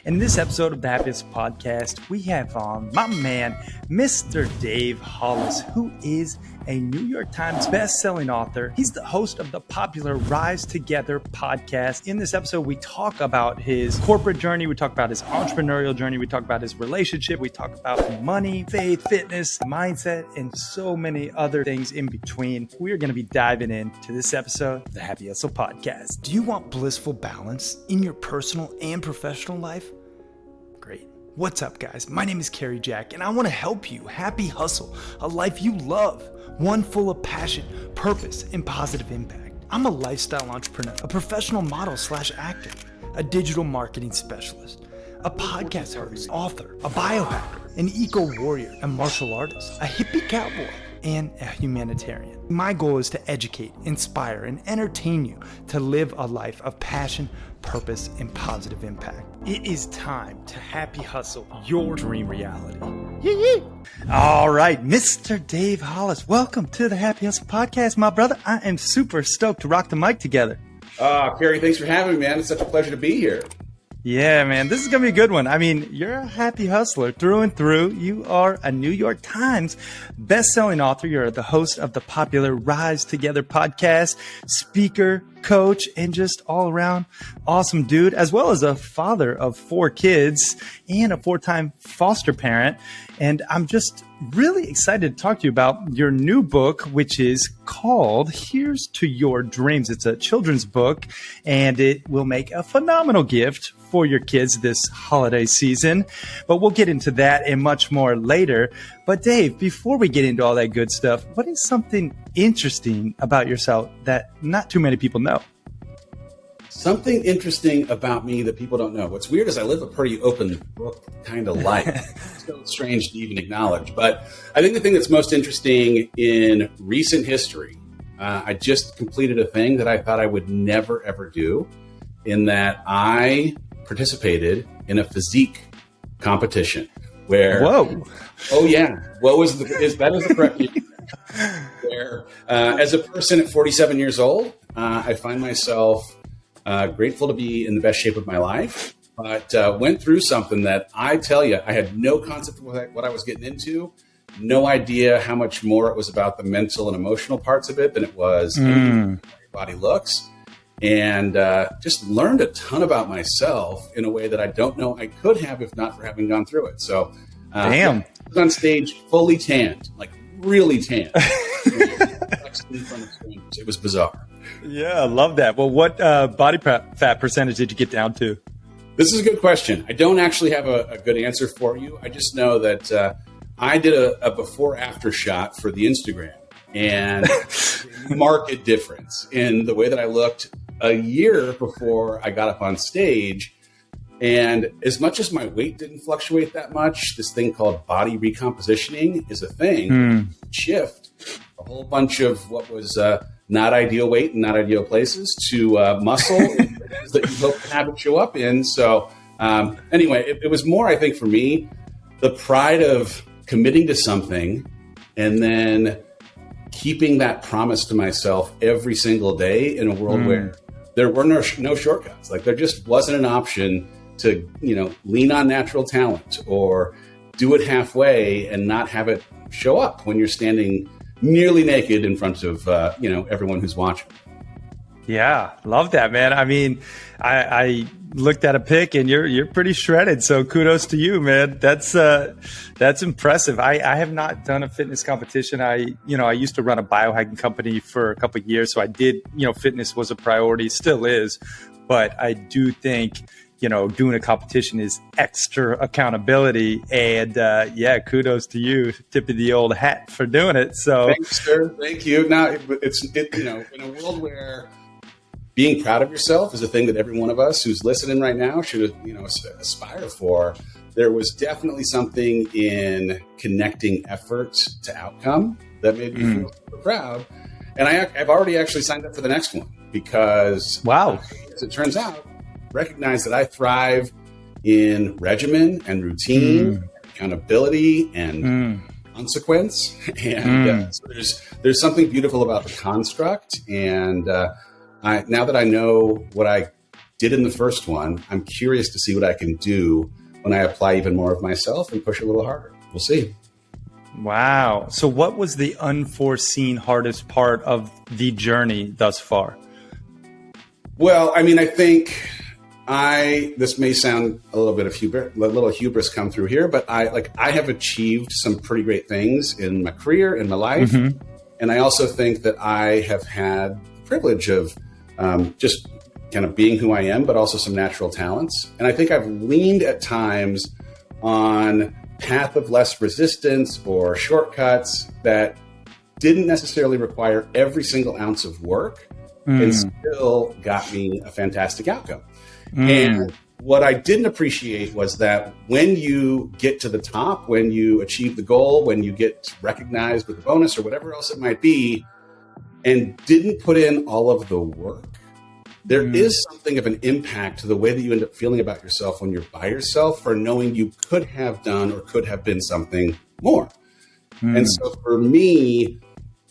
In this episode of the Happiest Podcast, we have on my man, Mr. Dave Hollis, who is a New York Times best-selling author. He's the host of the popular Rise Together podcast. In this episode, we talk about his corporate journey. We talk about his entrepreneurial journey. We talk about his relationship. We talk about money, faith, fitness, mindset, and so many other things in between. We are going to be diving into this episode of the Happy Hustle Podcast. Do you want blissful balance in your personal and professional life? Great. What's up, guys? My name is Kerry Jack, and I want to help you happy hustle a life you love, one full of passion, purpose, and positive impact. I'm a lifestyle entrepreneur, a professional model/actor, a digital marketing specialist, a podcast host, author, a biohacker, an eco-warrior, a martial artist, a hippie cowboy, and a humanitarian. My goal is to educate, inspire, and entertain you to live a life of passion, purpose, and positive impact. It is time to happy hustle your dream reality. Yee-yee. All right, Mr. Dave Hollis, welcome to the Happy Hustle Podcast, my brother. I am super stoked to rock the mic together. Kerry, thanks for having me, man. It's such a pleasure to be here. Yeah, man, this is going to be a good one. I mean, you're a happy hustler through and through. You are a New York Times best-selling author. You're the host of the popular Rise Together podcast, speaker, coach, and just all around awesome dude, as well as a father of 4 kids and a 4-time foster parent. And I'm just really excited to talk to you about your new book, which is called Here's to Your Dreams. It's a children's book, and it will make a phenomenal gift for your kids this holiday season. But we'll get into that and much more later. But Dave, before we get into all that good stuff, what is something interesting about yourself that not too many people know? Something interesting about me that people don't know. What's weird is I live a pretty open book kind of life. It's so strange to even acknowledge. But I think the thing that's most interesting in recent history, I just completed a thing that I thought I would never, ever do, in that I participated in a physique competition where... Whoa. Oh, yeah. That is the correct where, as a person at 47 years old, I find myself grateful to be in the best shape of my life, but went through something that I tell you, I had no concept of what I was getting into, no idea how much more it was about the mental and emotional parts of it than it was how your body looks, and just learned a ton about myself in a way that I don't know I could have if not for having gone through it. So, damn. I was on stage fully tanned, like really tanned. It was bizarre. Yeah, I love that. Well, what body fat percentage did you get down to? This is a good question. I don't actually have a good answer for you. I just know that I did a before-after shot for the Instagram, and marked difference in the way that I looked a year before I got up on stage. And as much as my weight didn't fluctuate that much, this thing called body recompositioning is a thing. Shift a whole bunch of what was not ideal weight and not ideal places to muscle that you hope to have it show up in. So anyway, it was more, I think, for me, the pride of committing to something and then keeping that promise to myself every single day in a world where there were no shortcuts. Like there just wasn't an option to, lean on natural talent or do it halfway and not have it show up when you're standing nearly naked in front of, everyone who's watching. Yeah, love that, man. I mean, I looked at a pic and you're pretty shredded. So kudos to you, man. That's impressive. I have not done a fitness competition. I used to run a biohacking company for a couple of years. So I did, fitness was a priority, still is. But I do think, doing a competition is extra accountability. And kudos to you, tipping the old hat for doing it. So thanks, sir. Thank you. Now it's in a world where being proud of yourself is a thing that every one of us who's listening right now should, aspire for. There was definitely something in connecting effort to outcome that made me feel super proud. And I've already actually signed up for the next one because, wow, as it turns out, recognize that I thrive in regimen and routine, accountability and consequence. And so there's something beautiful about the construct. And now that I know what I did in the first one, I'm curious to see what I can do when I apply even more of myself and push a little harder. We'll see. Wow. So what was the unforeseen hardest part of the journey thus far? Well, I mean, I think this may sound a little bit of hubris come through here, but I have achieved some pretty great things in my career, in my life. Mm-hmm. And I also think that I have had the privilege of just kind of being who I am, but also some natural talents. And I think I've leaned at times on path of less resistance or shortcuts that didn't necessarily require every single ounce of work and still got me a fantastic outcome. And what I didn't appreciate was that when you get to the top, when you achieve the goal, when you get recognized with a bonus or whatever else it might be, and didn't put in all of the work, there is something of an impact to the way that you end up feeling about yourself when you're by yourself, for knowing you could have done or could have been something more. And so for me,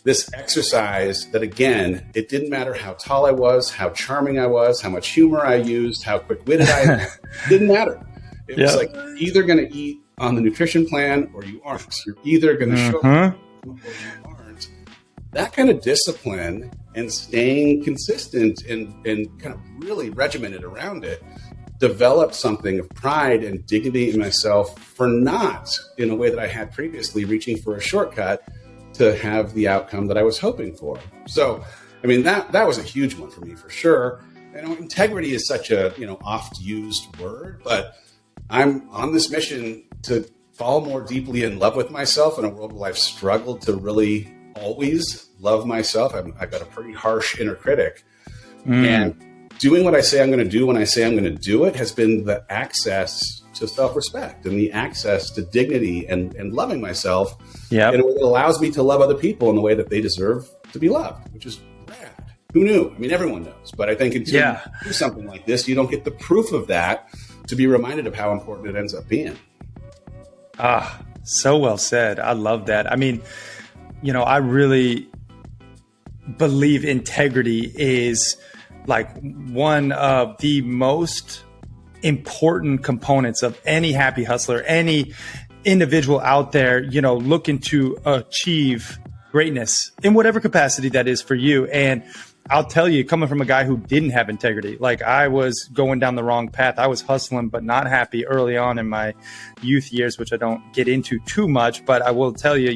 this exercise that, again, it didn't matter how tall I was, how charming I was, how much humor I used, how quick-witted I am, didn't matter. It was like, you're either going to eat on the nutrition plan or you aren't. You're either going to show up or you aren't. That kind of discipline and staying consistent and kind of really regimented around it developed something of pride and dignity in myself for not, in a way that I had previously, reaching for a shortcut to have the outcome that I was hoping for. So, I mean, that was a huge one for me, for sure. Integrity is such a, oft used word, but I'm on this mission to fall more deeply in love with myself in a world where I've struggled to really always love myself. I've got a pretty harsh inner critic. And doing what I say I'm going to do when I say I'm going to do it has been the access to self-respect and the access to dignity and loving myself in a way that allows me to love other people in the way that they deserve to be loved, which is rad. Who knew? I mean, everyone knows, but I think until you do something like this, you don't get the proof of that to be reminded of how important it ends up being. So well said. I love that. I mean, I really believe integrity is like one of the most important components of any happy hustler, any individual out there, looking to achieve greatness in whatever capacity that is for you. And I'll tell you, coming from a guy who didn't have integrity, like I was going down the wrong path. I was hustling, but not happy early on in my youth years, which I don't get into too much. But I will tell you,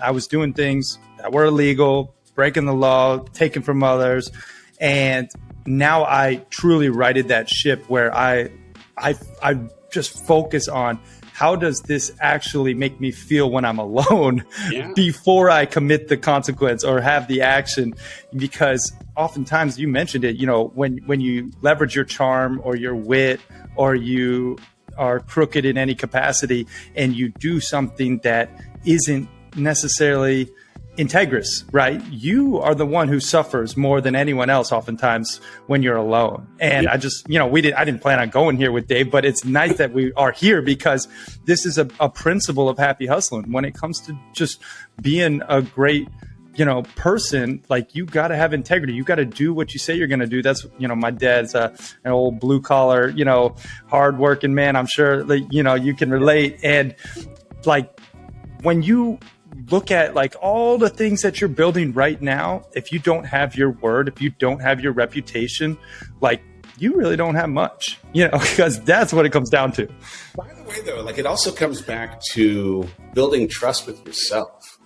I was doing things that were illegal, breaking the law, taking from others. And now I truly righted that ship, where I just focus on how does this actually make me feel when I'm alone before I commit the consequence or have the action. Because oftentimes, you mentioned it, when you leverage your charm or your wit, or you are crooked in any capacity and you do something that isn't necessarily integrous, right? You are the one who suffers more than anyone else oftentimes when you're alone. And I just, I didn't plan on going here with Dave, but it's nice that we are here, because this is a principle of happy hustling. When it comes to just being a great, person, like, you got to have integrity. You got to do what you say you're going to do. That's, my dad's an old blue collar, hard working man. I'm sure that, you can relate. And like, when you look at like all the things that you're building right now, if you don't have your word, if you don't have your reputation, like, you really don't have much, because that's what it comes down to. By the way, though, like, it also comes back to building trust with yourself.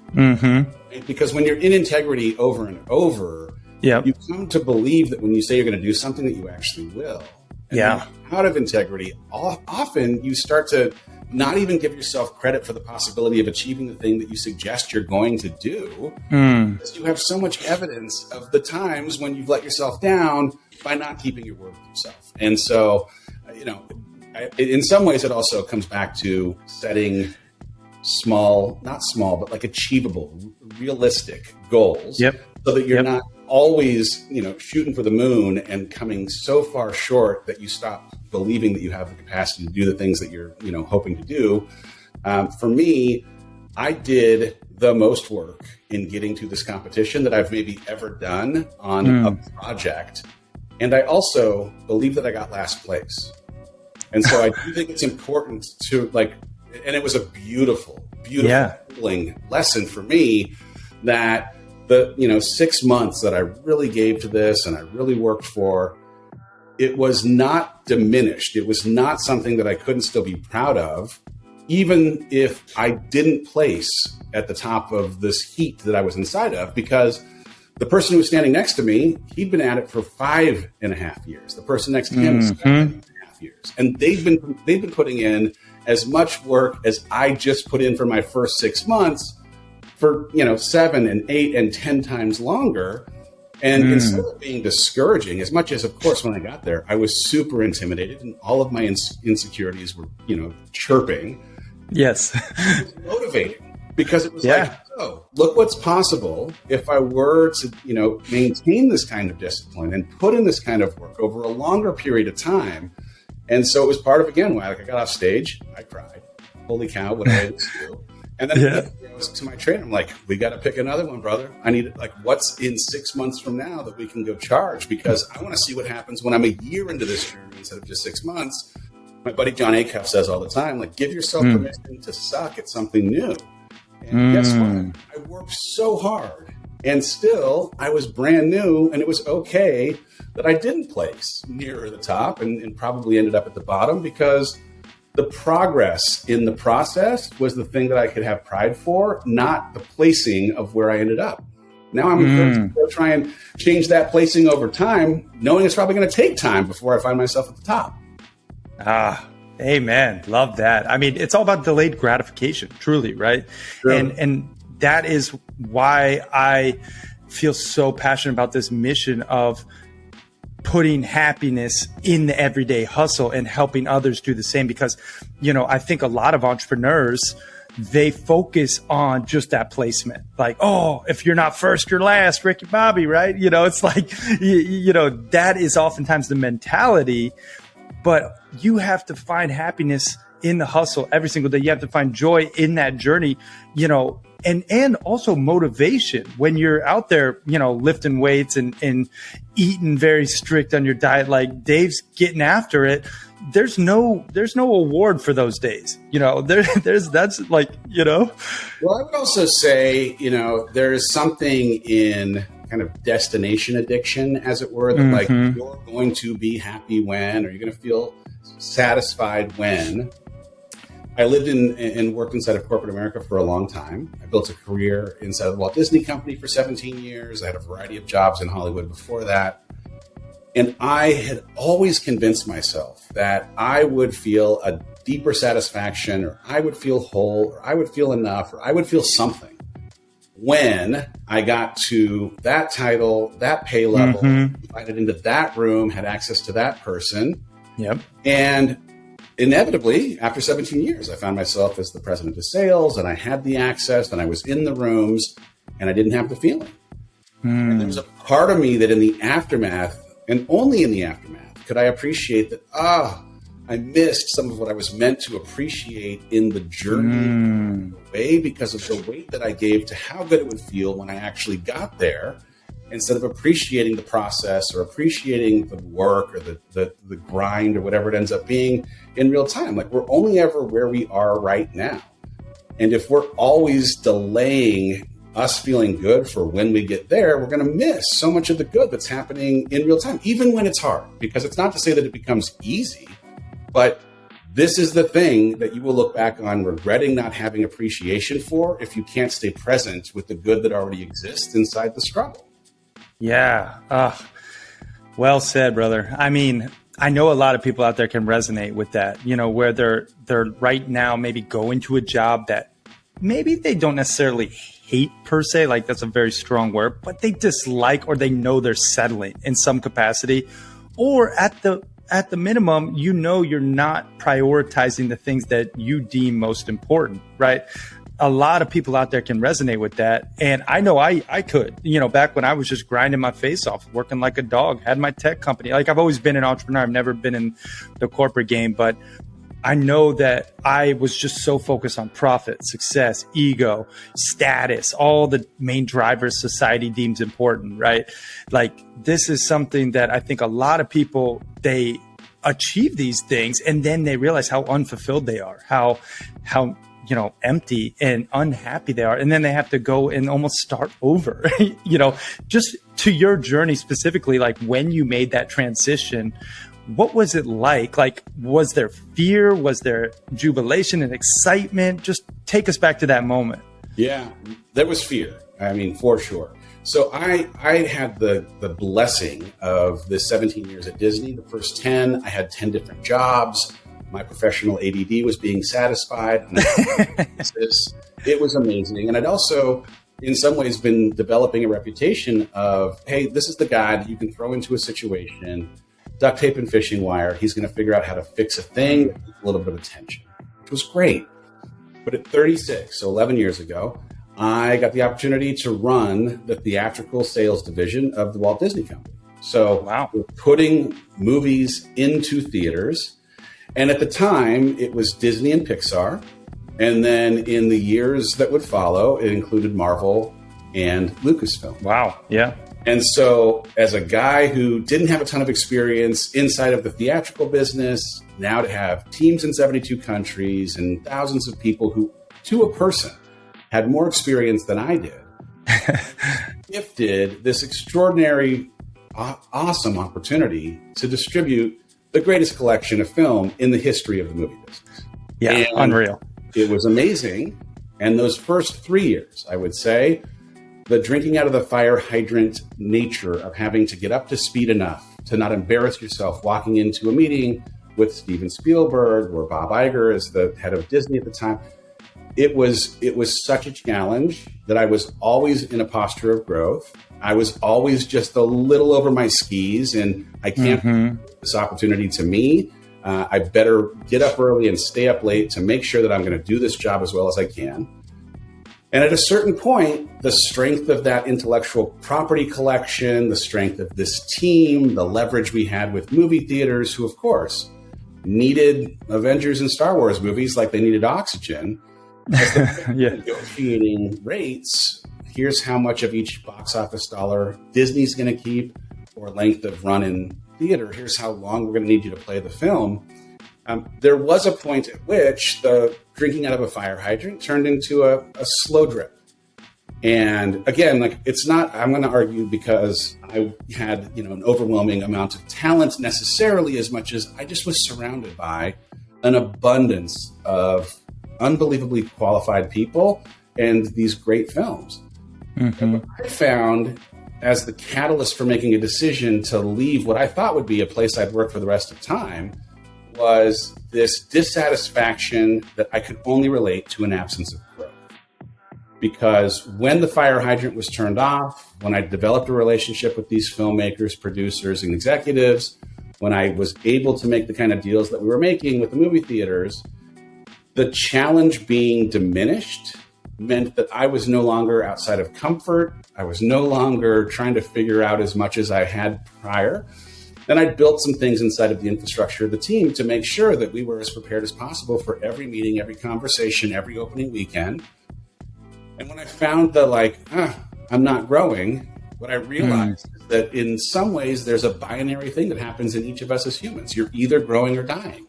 Because when you're in integrity over and over, you come to believe that when you say you're going to do something, that you actually will. And out of integrity, often you start to not even give yourself credit for the possibility of achieving the thing that you suggest you're going to do, because you have so much evidence of the times when you've let yourself down by not keeping your word with yourself. And so, in some ways, it also comes back to setting not small, but like achievable, realistic goals, so that you're not always, shooting for the moon and coming so far short that you stop believing that you have the capacity to do the things that you're, hoping to do. For me, I did the most work in getting to this competition that I've maybe ever done on a project And I also believe that I got last place. And so I do think it's important to and it was a beautiful, humbling lesson for me that the 6 months that I really gave to this and I really worked for, it was not diminished. It was not something that I couldn't still be proud of, even if I didn't place at the top of this heap that I was inside of, because the person who was standing next to me, he'd been at it for 5.5 years. The person next to him was 7.5 years. And they've been putting in as much work as I just put in for my first 6 months for 7 and 8 and 10 times longer. And instead of being discouraging, as much as, of course, when I got there, I was super intimidated and all of my insecurities were, chirping. Yes. It was motivating because it was oh, look what's possible if I were to, maintain this kind of discipline and put in this kind of work over a longer period of time. And so it was part of, again, why I got off stage, I cried. Holy cow, what did I do? And then I was to my trainer, I'm like, we got to pick another one, brother. I need what's in 6 months from now that we can go charge, because I want to see what happens when I'm a year into this journey instead of just 6 months. My buddy John Acuff says all the time, give yourself permission to suck at something new. And guess what? I worked so hard and still I was brand new, and it was okay that I didn't place nearer the top and probably ended up at the bottom, because the progress in the process was the thing that I could have pride for, not the placing of where I ended up. Now I'm going to go try and change that placing over time, knowing it's probably going to take time before I find myself at the top. Amen. Love that. I mean, it's all about delayed gratification, truly, right? Sure. And that is why I feel so passionate about this mission of putting happiness in the everyday hustle and helping others do the same. Because, I think a lot of entrepreneurs, they focus on just that placement. If you're not first, you're last, Ricky Bobby, right? It's that is oftentimes the mentality, but you have to find happiness in the hustle every single day. You have to find joy in that journey, and also motivation when you're out there, lifting weights and eating very strict on your diet, like Dave's getting after it. There's no award for those days. Well, I would also say, there is something in kind of destination addiction, as it were, that you're going to be happy when, or you're going to feel satisfied when. I lived and worked inside of corporate America for a long time. I built a career inside of the Walt Disney Company for 17 years. I had a variety of jobs in Hollywood before that. And I had always convinced myself that I would feel a deeper satisfaction, or I would feel whole, or I would feel enough, or I would feel something when I got to that title, that pay level, invited into that room, had access to that person. Yep. And inevitably, after 17 years, I found myself as the president of sales, and I had the access, and I was in the rooms, and I didn't have the feeling. And there was a part of me that in the aftermath, and only in the aftermath, could I appreciate that, I missed some of what I was meant to appreciate in the journey away, because of the weight that I gave to how good it would feel when I actually got there, instead of appreciating the process or appreciating the work or the grind or whatever it ends up being in real time. We're only ever where we are right now. And if we're always delaying us feeling good for when we get there, we're going to miss so much of the good that's happening in real time, even when it's hard. Because it's not to say that it becomes easy, but this is the thing that you will look back on regretting not having appreciation for if you can't stay present with the good that already exists inside the struggle. Yeah. Well said, brother. I mean, I know a lot of people out there can resonate with that, where they're right now maybe going to a job that maybe they don't necessarily hate per se, that's a very strong word, but they dislike, or they know they're settling in some capacity, or at the minimum, you're not prioritizing the things that you deem most important, right? A lot of people out there can resonate with that. And I know I could, back when I was just grinding my face off, working like a dog, had my tech company. I've always been an entrepreneur. I've never been in the corporate game, but I know that I was just so focused on profit, success, ego, status, all the main drivers society deems important, right? Like this is something that I think a lot of people, they achieve these things and then they realize how unfulfilled they are, how empty and unhappy they are. And then they have to go and almost start over, just to your journey specifically, like when you made that transition, what was it like? Like, was there fear? Was there jubilation and excitement? Just take us back to that moment. Yeah, there was fear. I mean, for sure. So I had the blessing of the 17 years at Disney. The first 10, I had 10 different jobs. My professional ADD was being satisfied. It was amazing. And I'd also, in some ways, been developing a reputation of, hey, this is the guy that you can throw into a situation, duct tape and fishing wire. He's going to figure out how to fix a thing with a little bit of attention, which was great. But at 36, so 11 years ago, I got the opportunity to run the theatrical sales division of the Walt Disney Company. So we're putting movies into theaters. And at the time, it was Disney and Pixar. And then in the years that would follow, it included Marvel and Lucasfilm. Wow. Yeah. And so as a guy who didn't have a ton of experience inside of the theatrical business, now to have teams in 72 countries and thousands of people who, to a person, had more experience than I did, gifted this extraordinary, awesome opportunity to distribute the greatest collection of film in the history of the movie business. Yeah, and unreal. It was amazing. And those first 3 years, I would say, the drinking out of the fire hydrant nature of having to get up to speed enough to not embarrass yourself walking into a meeting with Steven Spielberg or Bob Iger as the head of Disney at the time. It was such a challenge that I was always in a posture of growth. I was always just a little over my skis, and I can't give this opportunity to me. I better get up early and stay up late to make sure that I'm going to do this job as well as I can. And at a certain point, the strength of that intellectual property collection, the strength of this team, the leverage we had with movie theaters, who, of course, needed Avengers and Star Wars movies like they needed oxygen, as negotiating rates, here's how much of each box office dollar Disney's going to keep, or length of run in theater. Here's how long we're going to need you to play the film. There was a point at which the drinking out of a fire hydrant turned into a slow drip. And again, like it's not, I'm going to argue because I had, an overwhelming amount of talent necessarily, as much as I just was surrounded by an abundance of unbelievably qualified people and these great films. And what I found as the catalyst for making a decision to leave what I thought would be a place I'd work for the rest of time was this dissatisfaction that I could only relate to an absence of growth. Because when the fire hydrant was turned off, when I developed a relationship with these filmmakers, producers, and executives, when I was able to make the kind of deals that we were making with the movie theaters, the challenge being diminished meant that I was no longer outside of comfort. I was no longer trying to figure out as much as I had prior. Then I built some things inside of the infrastructure of the team to make sure that we were as prepared as possible for every meeting, every conversation, every opening weekend. And when I found that I'm not growing, what I realized is that in some ways there's a binary thing that happens in each of us as humans. You're either growing or dying.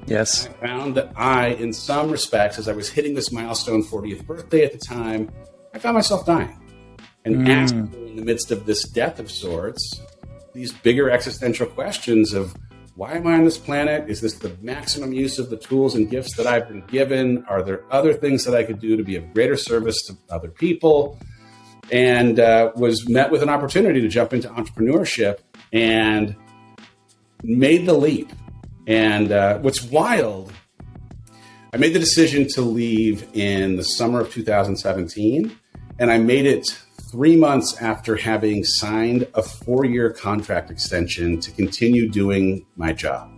Yes. I found that in some respects, as I was hitting this milestone 40th birthday at the time, I found myself dying. And asking in the midst of this death of sorts, these bigger existential questions of why am I on this planet? Is this the maximum use of the tools and gifts that I've been given? Are there other things that I could do to be of greater service to other people? And was met with an opportunity to jump into entrepreneurship and made the leap. And what's wild, I made the decision to leave in the summer of 2017, and I made it 3 months after having signed a 4-year contract extension to continue doing my job.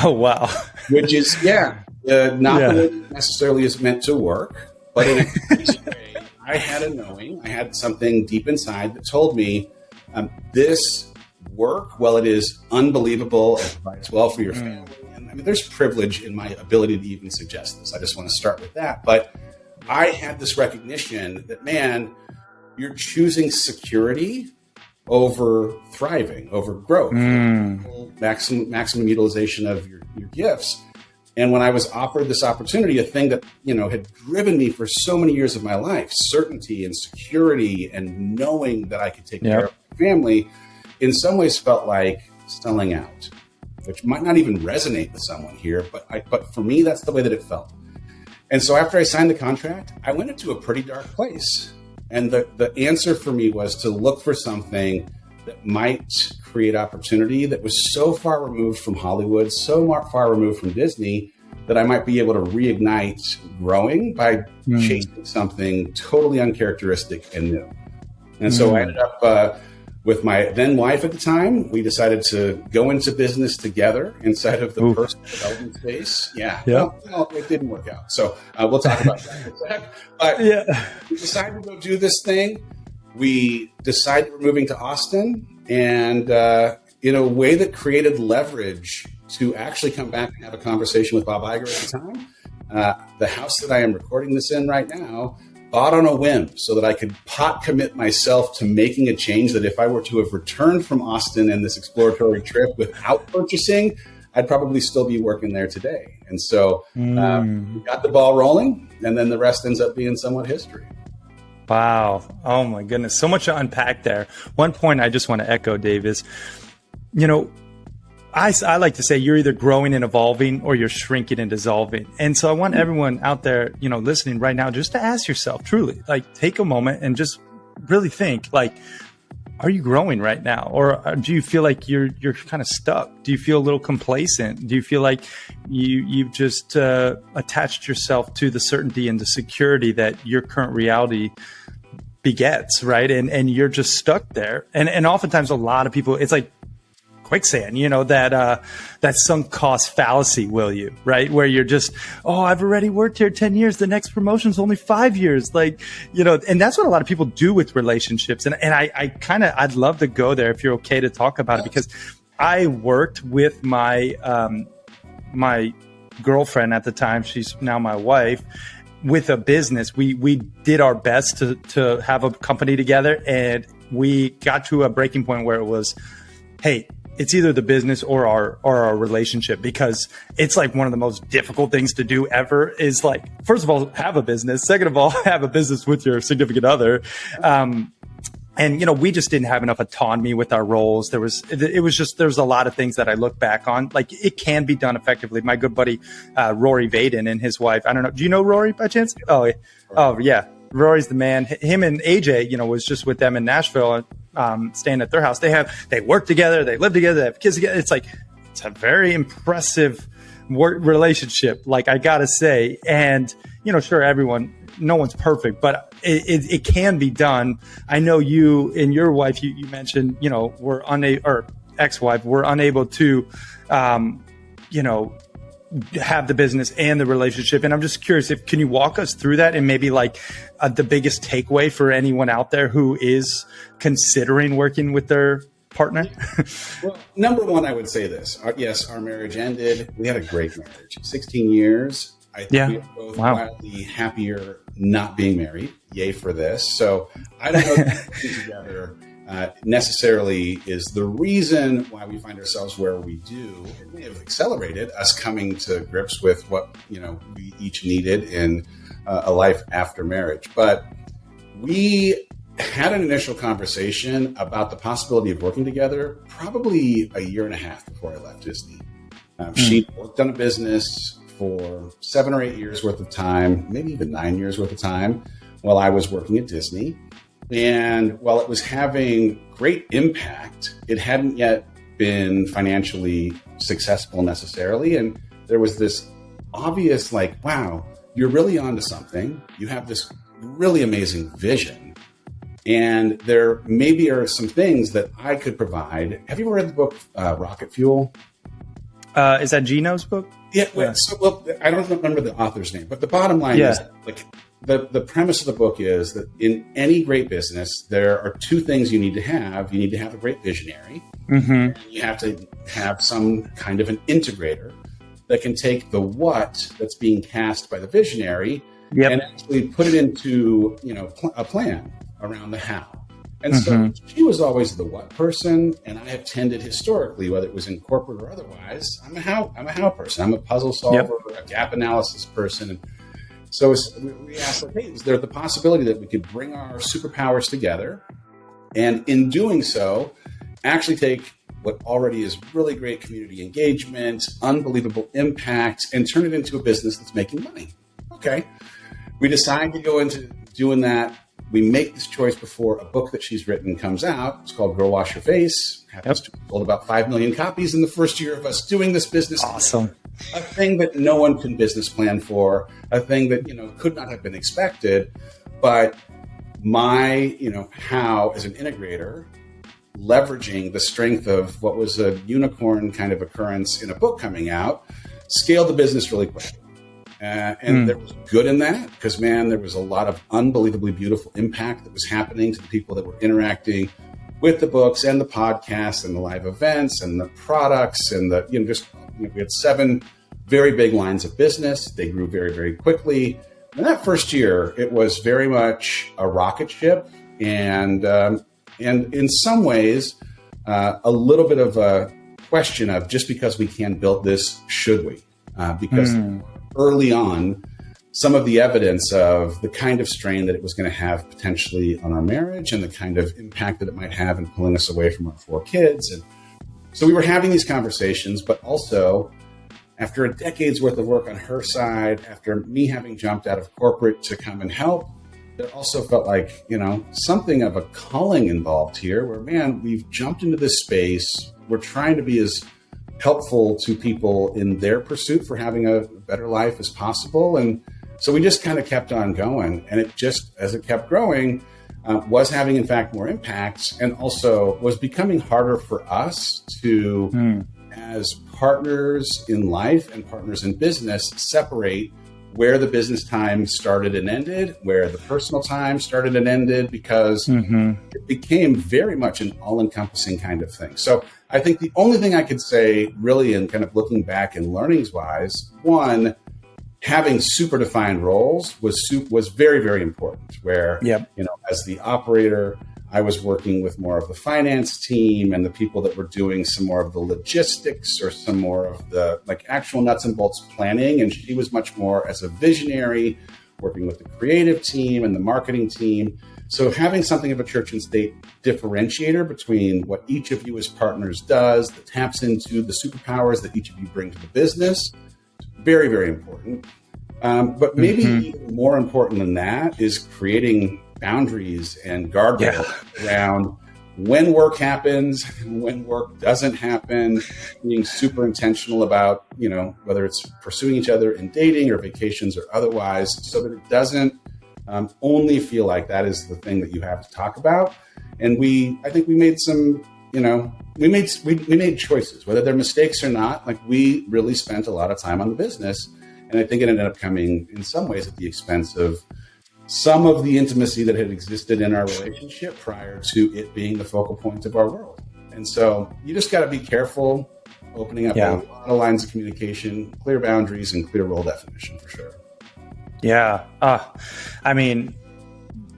Oh, wow. Which is, not that it necessarily is meant to work, but in a crazy way, I had a knowing, I had something deep inside that told me this work, while it is unbelievable and provides well for your family and I mean, there's privilege in my ability to even suggest this. I just want to start with that. But I had this recognition that, man, you're choosing security over thriving, over growth, maximum utilization of your gifts. And when I was offered this opportunity, a thing that, had driven me for so many years of my life, certainty and security and knowing that I could take care of my family, in some ways felt like selling out, which might not even resonate with someone here, but for me, that's the way that it felt. And so after I signed the contract, I went into a pretty dark place. And the answer for me was to look for something that might create opportunity that was so far removed from Hollywood, so far removed from Disney, that I might be able to reignite growing by chasing something totally uncharacteristic and new. And so I ended up with my then wife at the time. We decided to go into business together inside of the personal development space. Yeah. Well, it didn't work out. So we'll talk about that. But we decided to go do this thing. We decided we're moving to Austin, and in a way that created leverage to actually come back and have a conversation with Bob Iger at the time. The house that I am recording this in right now, bought on a whim so that I could pot commit myself to making a change that if I were to have returned from Austin and this exploratory trip without purchasing, I'd probably still be working there today. And so we got the ball rolling, and then the rest ends up being somewhat history. Wow. Oh my goodness. So much to unpack there. One point I just want to echo, Dave, is, I like to say you're either growing and evolving or you're shrinking and dissolving. And so I want everyone out there, listening right now, just to ask yourself truly, like, take a moment and just really think, like, are you growing right now? Or do you feel like you're kind of stuck? Do you feel a little complacent? Do you feel like you've just attached yourself to the certainty and the security that your current reality begets, right? And you're just stuck there. And oftentimes a lot of people, it's like quicksand, that sunk cost fallacy, will you, right? Where you're just, I've already worked here 10 years. The next promotion's only 5 years. And that's what a lot of people do with relationships. And I'd love to go there if you're okay to talk about it, because I worked with my, my girlfriend at the time. She's now my wife. With a business, we did our best to have a company together, and we got to a breaking point where it was, hey, it's either the business or our relationship, because it's like one of the most difficult things to do ever is, like, first of all, have a business. Second of all, have a business with your significant other. And, we just didn't have enough autonomy with our roles. There was a lot of things that I look back on. Like, it can be done effectively. My good buddy, Rory Vaden, and his wife, I don't know. Do you know Rory by chance? Oh yeah. Rory's the man. Him and AJ, was just with them in Nashville, staying at their house. They work together, they live together, they have kids together. It's a very impressive work relationship, like, I gotta say. And, sure, no one's perfect, but it can be done. I know you and your wife, you mentioned, were ex-wife, were unable to, have the business and the relationship. And I'm just curious, can you walk us through that, and maybe the biggest takeaway for anyone out there who is considering working with their partner? Well, number one, I would say this. Yes, our marriage ended. We had a great marriage, 16 years. I think we are both wildly happier not being married. Yay for this. So I don't know if being together necessarily is the reason why we find ourselves where we do. It may have accelerated us coming to grips with what we each needed in a life after marriage. But we had an initial conversation about the possibility of working together probably a year and a half before I left Disney. She worked on a business for 7 or 8 years worth of time, maybe even 9 years worth of time, while I was working at Disney. And while it was having great impact, it hadn't yet been financially successful necessarily. And there was this obvious, wow, you're really onto something. You have this really amazing vision. And there maybe are some things that I could provide. Have you ever read the book Rocket Fuel? Is that Gino's book? Yeah. So, I don't remember the author's name, but the bottom line is, the premise of the book is that in any great business, there are two things you need to have. You need to have a great visionary. Mm-hmm. You have to have some kind of an integrator. that can take the what that's being cast by the visionary Yep. and actually put it into, a plan around the how. And so she was always the what person, and I have tended historically, whether it was in corporate or otherwise, I'm a how person. I'm a puzzle solver, a gap analysis person. And so we asked, hey, is there the possibility that we could bring our superpowers together, and in doing so, actually take what already is really great community engagement, unbelievable impact, and turn it into a business that's making money? Okay. We decide to go into doing that. We make this choice before a book that she's written comes out. It's called Girl Wash Your Face. Happens to have sold about 5 million copies in the first year of us doing this business. Awesome. A thing that no one can business plan for, a thing that, could not have been expected. But my, how as an integrator, leveraging the strength of what was a unicorn kind of occurrence in a book coming out, scaled the business really quickly. And there was good in that because, man, there was a lot of unbelievably beautiful impact that was happening to the people that were interacting with the books and the podcasts and the live events and the products and we had 7 very big lines of business. They grew very, very quickly. And that first year, it was very much a rocket ship and in some ways, a little bit of a question of just because we can build this, should we? Because early on, some of the evidence of the kind of strain that it was going to have potentially on our marriage and the kind of impact that it might have in pulling us away from our 4 kids. And so we were having these conversations, but also after a decade's worth of work on her side, after me having jumped out of corporate to come and help, there also felt like, something of a calling involved here where, man, we've jumped into this space. We're trying to be as helpful to people in their pursuit for having a better life as possible. And so we just kind of kept on going. And it just, as it kept growing, was having, in fact, more impacts, and also was becoming harder for us to, as partners in life and partners in business, separate where the business time started and ended, where the personal time started and ended, because it became very much an all-encompassing kind of thing. So I think the only thing I could say really in kind of looking back and learnings-wise, one, having super defined roles was very, very important, where, as the operator, I was working with more of the finance team and the people that were doing some more of the logistics or some more of the actual nuts and bolts planning. And she was much more as a visionary, working with the creative team and the marketing team. So having something of a church and state differentiator between what each of you as partners does that taps into the superpowers that each of you bring to the business, very, very important. But maybe even more important than that is creating boundaries and guardrails around when work happens, when work doesn't happen, being super intentional about, whether it's pursuing each other in dating or vacations or otherwise, so that it doesn't only feel like that is the thing that you have to talk about. And I think we made some, we made choices, whether they're mistakes or not. We really spent a lot of time on the business. And I think it ended up coming in some ways at the expense of some of the intimacy that had existed in our relationship prior to it being the focal point of our world. And so you just got to be careful opening up a lot of lines of communication, clear boundaries, and clear role definition for sure. Yeah. I mean,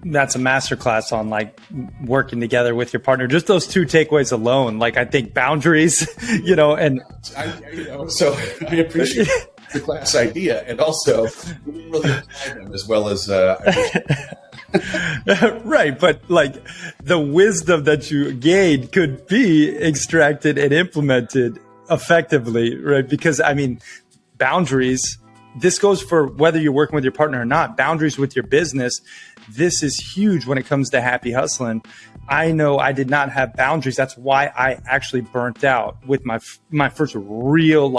that's a masterclass on working together with your partner. Just those 2 takeaways alone. I think boundaries, and so I appreciate the class idea, and also we didn't really apply them as well as right, but the wisdom that you gained could be extracted and implemented effectively, right? Because boundaries, this goes for whether you're working with your partner or not. Boundaries with your business, this is huge when it comes to happy hustling. I know I did not have boundaries. That's why I actually burnt out with my first real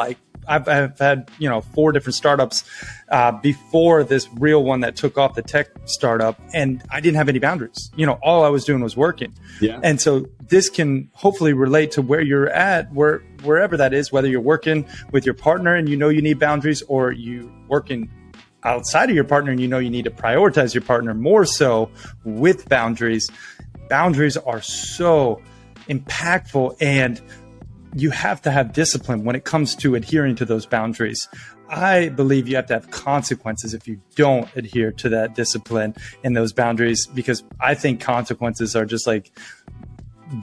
I've had 4 different startups before this real one that took off, the tech startup, and I didn't have any boundaries. All I was doing was working. Yeah. And so this can hopefully relate to where you're at, wherever that is, whether you're working with your partner and you need boundaries, or you working outside of your partner and you need to prioritize your partner more so with boundaries. Boundaries are so impactful, and you have to have discipline when it comes to adhering to those boundaries. I believe you have to have consequences if you don't adhere to that discipline and those boundaries, because I think consequences are just like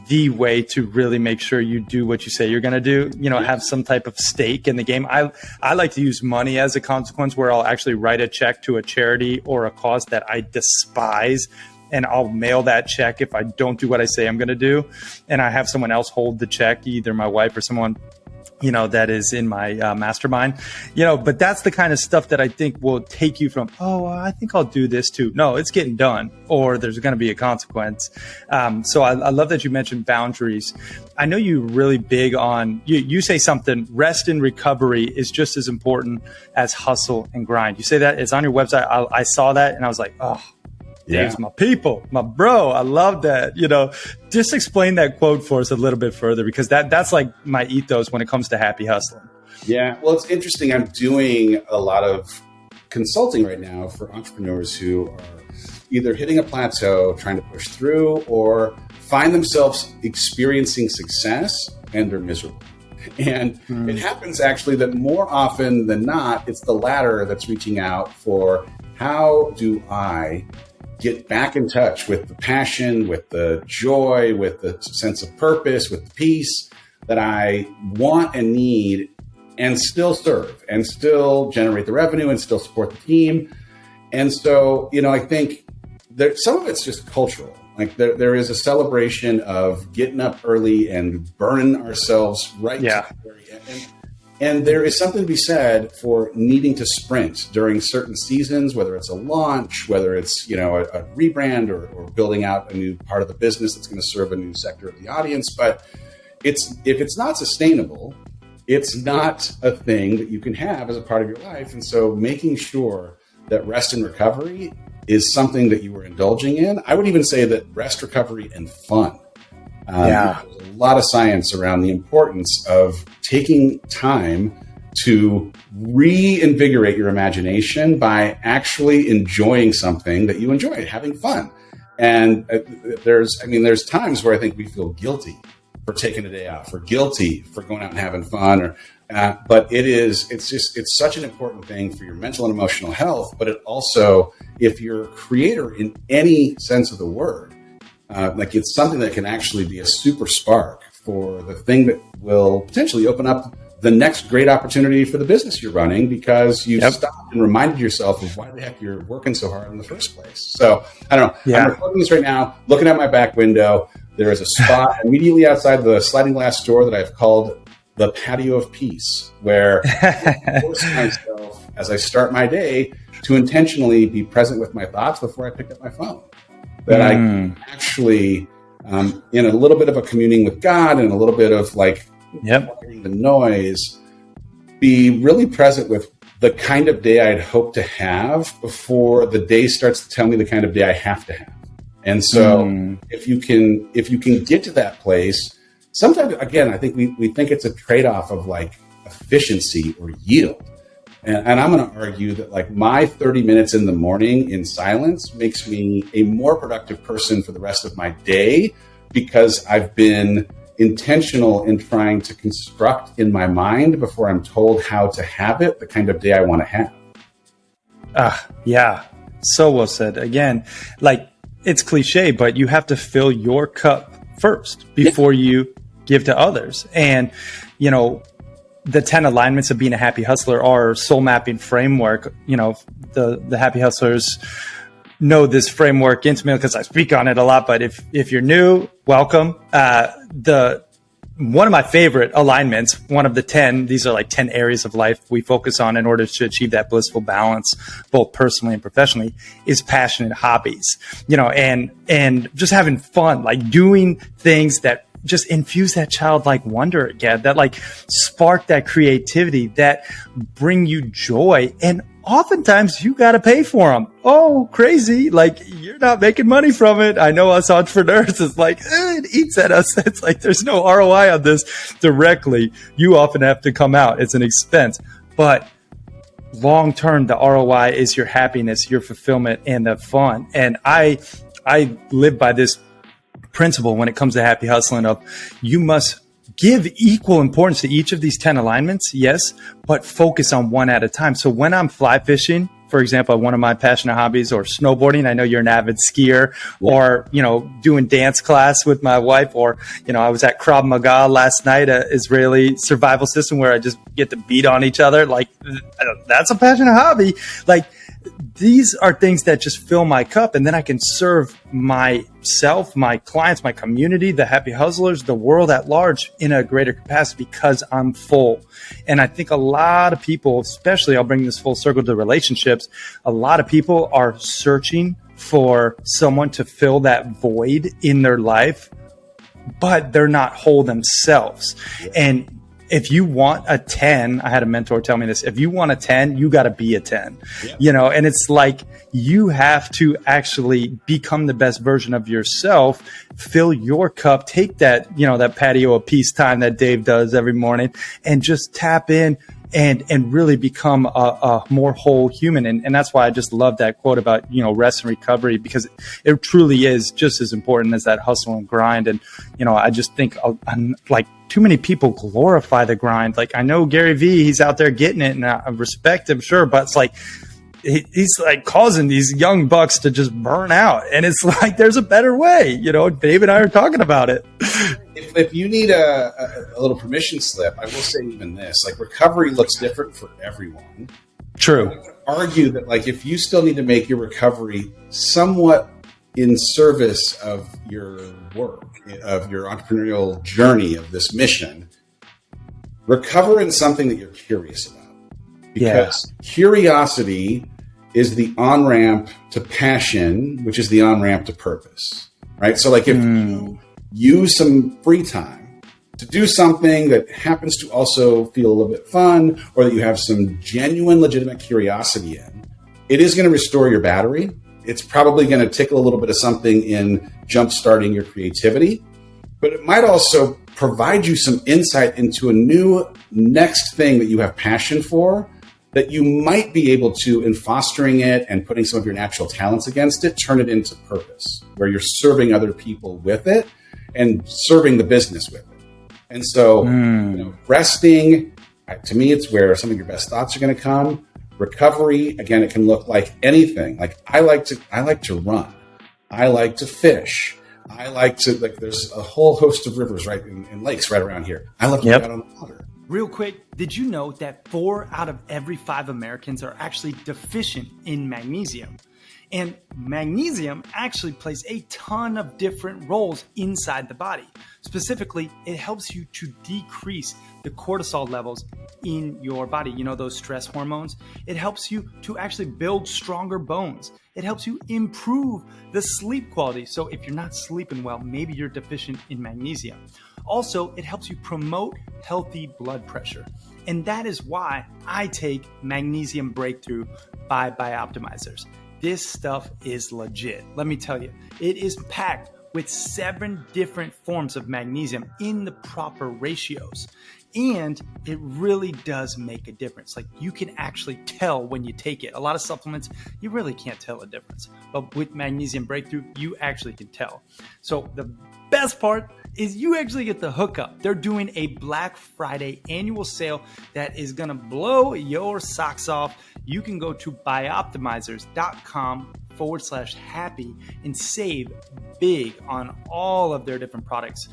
the way to really make sure you do what you say you're going to do, have some type of stake in the game. I like to use money as a consequence, where I'll actually write a check to a charity or a cause that I despise, and I'll mail that check if I don't do what I say I'm going to do. And I have someone else hold the check, either my wife or someone, that is in my mastermind, but that's the kind of stuff that I think will take you from, I think I'll do this too. No, it's getting done, or there's going to be a consequence. So I love that you mentioned boundaries. I know you're really big on, you say something, rest and recovery is just as important as hustle and grind. You say that, it's on your website. I saw that and I was like, Dave's my people, my bro. I love that. Just explain that quote for us a little bit further, because that's like my ethos when it comes to happy hustling. Yeah. Well, it's interesting. I'm doing a lot of consulting right now for entrepreneurs who are either hitting a plateau, trying to push through, or find themselves experiencing success and they're miserable. And it happens actually that more often than not, it's the latter that's reaching out for, how do I get back in touch with the passion, with the joy, with the sense of purpose, with the peace that I want and need, and still serve and still generate the revenue and still support the team. And so, I think some of it's just cultural. Like there is a celebration of getting up early and burning ourselves right to the very end. And there is something to be said for needing to sprint during certain seasons, whether it's a launch, whether it's, a rebrand or building out a new part of the business that's going to serve a new sector of the audience. But if it's not sustainable, it's not a thing that you can have as a part of your life. And so making sure that rest and recovery is something that you were indulging in. I would even say that rest, there's a lot of science around the importance of taking time to reinvigorate your imagination by actually enjoying something that you enjoy, having fun. And there's times where I think we feel guilty for taking a day off, or guilty for going out and having fun, but it's such an important thing for your mental and emotional health. But it also, if you're a creator in any sense of the word, it's something that can actually be a super spark for the thing that will potentially open up the next great opportunity for the business you're running, because you've stopped and reminded yourself of why the heck you're working so hard in the first place. So I don't know. I'm recording this right now, looking at my back window. There is a spot immediately outside the sliding glass door that I've called the patio of peace, where I force myself as I start my day to intentionally be present with my thoughts before I pick up my phone. That I can actually, in a little bit of a communing with God and a little bit of the noise, be really present with the kind of day I'd hope to have before the day starts to tell me the kind of day I have to have. And so if you can get to that place, sometimes, again, I think we think it's a trade-off of like efficiency or yield. And I'm going to argue that my 30 minutes in the morning in silence makes me a more productive person for the rest of my day, because I've been intentional in trying to construct in my mind, before I'm told how to have it, the kind of day I want to have. Yeah. So well said. Again, it's cliche, but you have to fill your cup first before you give to others. And, the 10 alignments of being a happy hustler, our soul mapping framework. The happy hustlers know this framework intimately because I speak on it a lot. But if you're new, welcome. One of my favorite alignments, one of the 10, these are 10 areas of life we focus on in order to achieve that blissful balance, both personally and professionally, is passionate hobbies, and just having fun, doing things that just infuse that childlike wonder again, that spark that creativity, that bring you joy. And oftentimes you got to pay for them. Oh, crazy. You're not making money from it. I know us entrepreneurs, it's it eats at us. It's there's no ROI on this directly. You often have to come out. It's an expense, but long term, the ROI is your happiness, your fulfillment, and the fun. And I live by this principle when it comes to happy hustling of, you must give equal importance to each of these 10 alignments, yes, but focus on one at a time. So when I'm fly fishing, for example, one of my passionate hobbies, or snowboarding, I know you're an avid skier, or, doing dance class with my wife, or, I was at Krav Maga last night, a Israeli survival system where I just get to beat on each other. Like, that's a passionate hobby. Like, these are things that just fill my cup, and then I can serve myself, my clients, my community, the happy hustlers, the world at large in a greater capacity because I'm full. And I think a lot of people, especially, I'll bring this full circle to relationships, a lot of people are searching for someone to fill that void in their life, but they're not whole themselves. And if you want a 10, I had a mentor tell me this, if you want a 10, you got to be a 10, and it's like, you have to actually become the best version of yourself, fill your cup, take that, that patio of peace time that Dave does every morning, and just tap in and really become a more whole human. And that's why I just love that quote about, rest and recovery, because it truly is just as important as that hustle and grind. And, I just think like too many people glorify the grind. Like, I know Gary Vee, he's out there getting it, and I respect him, sure, but it's like, he's like causing these young bucks to just burn out. And it's like, there's a better way, Dave and I are talking about it. If you need a little permission slip, I will say even this, like, recovery looks different for everyone. True. I would argue that, like, if you still need to make your recovery somewhat in service of your work, of your entrepreneurial journey, of this mission, recover in something that you're curious about. Because curiosity is the on-ramp to passion, which is the on-ramp to purpose, right? So, like, if you use some free time to do something that happens to also feel a little bit fun, or that you have some genuine, legitimate curiosity in, it is going to restore your battery. It's probably going to tickle a little bit of something in jump-starting your creativity, but it might also provide you some insight into a new next thing that you have passion for, that you might be able to, in fostering it and putting some of your natural talents against it, turn it into purpose, where you're serving other people with it and serving the business with it. And so, resting, to me, it's where some of your best thoughts are going to come. Recovery, again, it can look like anything. Like, I like to run. I like to fish. I like to, like, there's a whole host of rivers right in lakes right around here. I love to get out on the water. Real quick, did you know that 4 out of every 5 Americans are actually deficient in magnesium? And magnesium actually plays a ton of different roles inside the body. Specifically, it helps you to decrease the cortisol levels in your body. Those stress hormones. It helps you to actually build stronger bones. It helps you improve the sleep quality. So if you're not sleeping well, maybe you're deficient in magnesium. Also, it helps you promote healthy blood pressure. And that is why I take Magnesium Breakthrough by Bioptimizers. This stuff is legit. Let me tell you, it is packed with 7 different forms of magnesium in the proper ratios. And it really does make a difference. Like, you can actually tell when you take it. A lot of supplements, you really can't tell a difference. But with Magnesium Breakthrough, you actually can tell. So the best part is you actually get the hookup. They're doing a Black Friday annual sale that is going to blow your socks off. You can go to bioptimizers.com/happy and save big on all of their different products.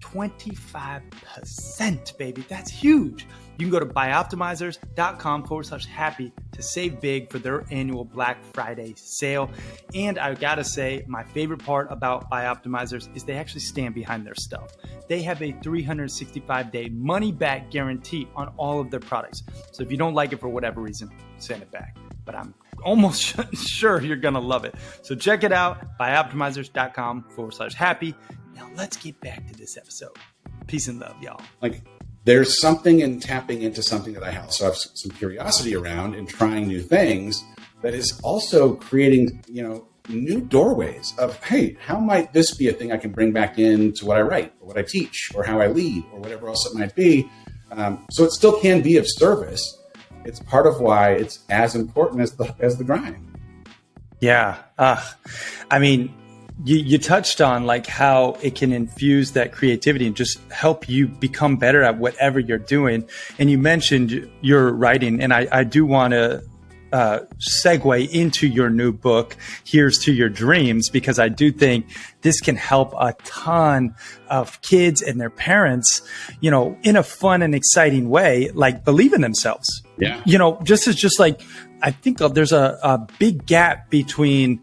25%, baby. That's huge. You can go to bioptimizers.com/happy to save big for their annual Black Friday sale. And I gotta say, my favorite part about Bioptimizers is they actually stand behind their stuff. They have a 365-day money-back guarantee on all of their products. So if you don't like it for whatever reason, send it back. But I'm almost sure you're gonna love it. So check it out, bioptimizers.com/happy. Now let's get back to this episode. Peace and love, y'all. Like, there's something in tapping into something that I also have some curiosity around and trying new things that is also creating, new doorways of, hey, how might this be a thing I can bring back into what I write or what I teach or how I lead or whatever else it might be. So it still can be of service. It's part of why it's as important as the grind. Yeah. I mean, you touched on like how it can infuse that creativity and just help you become better at whatever you're doing. And you mentioned your writing, and I do want to segue into your new book, Here's to Your Dreams, because I do think this can help a ton of kids and their parents, you know, in a fun and exciting way, like believe in themselves. Yeah. You know, just like, I think there's a big gap between,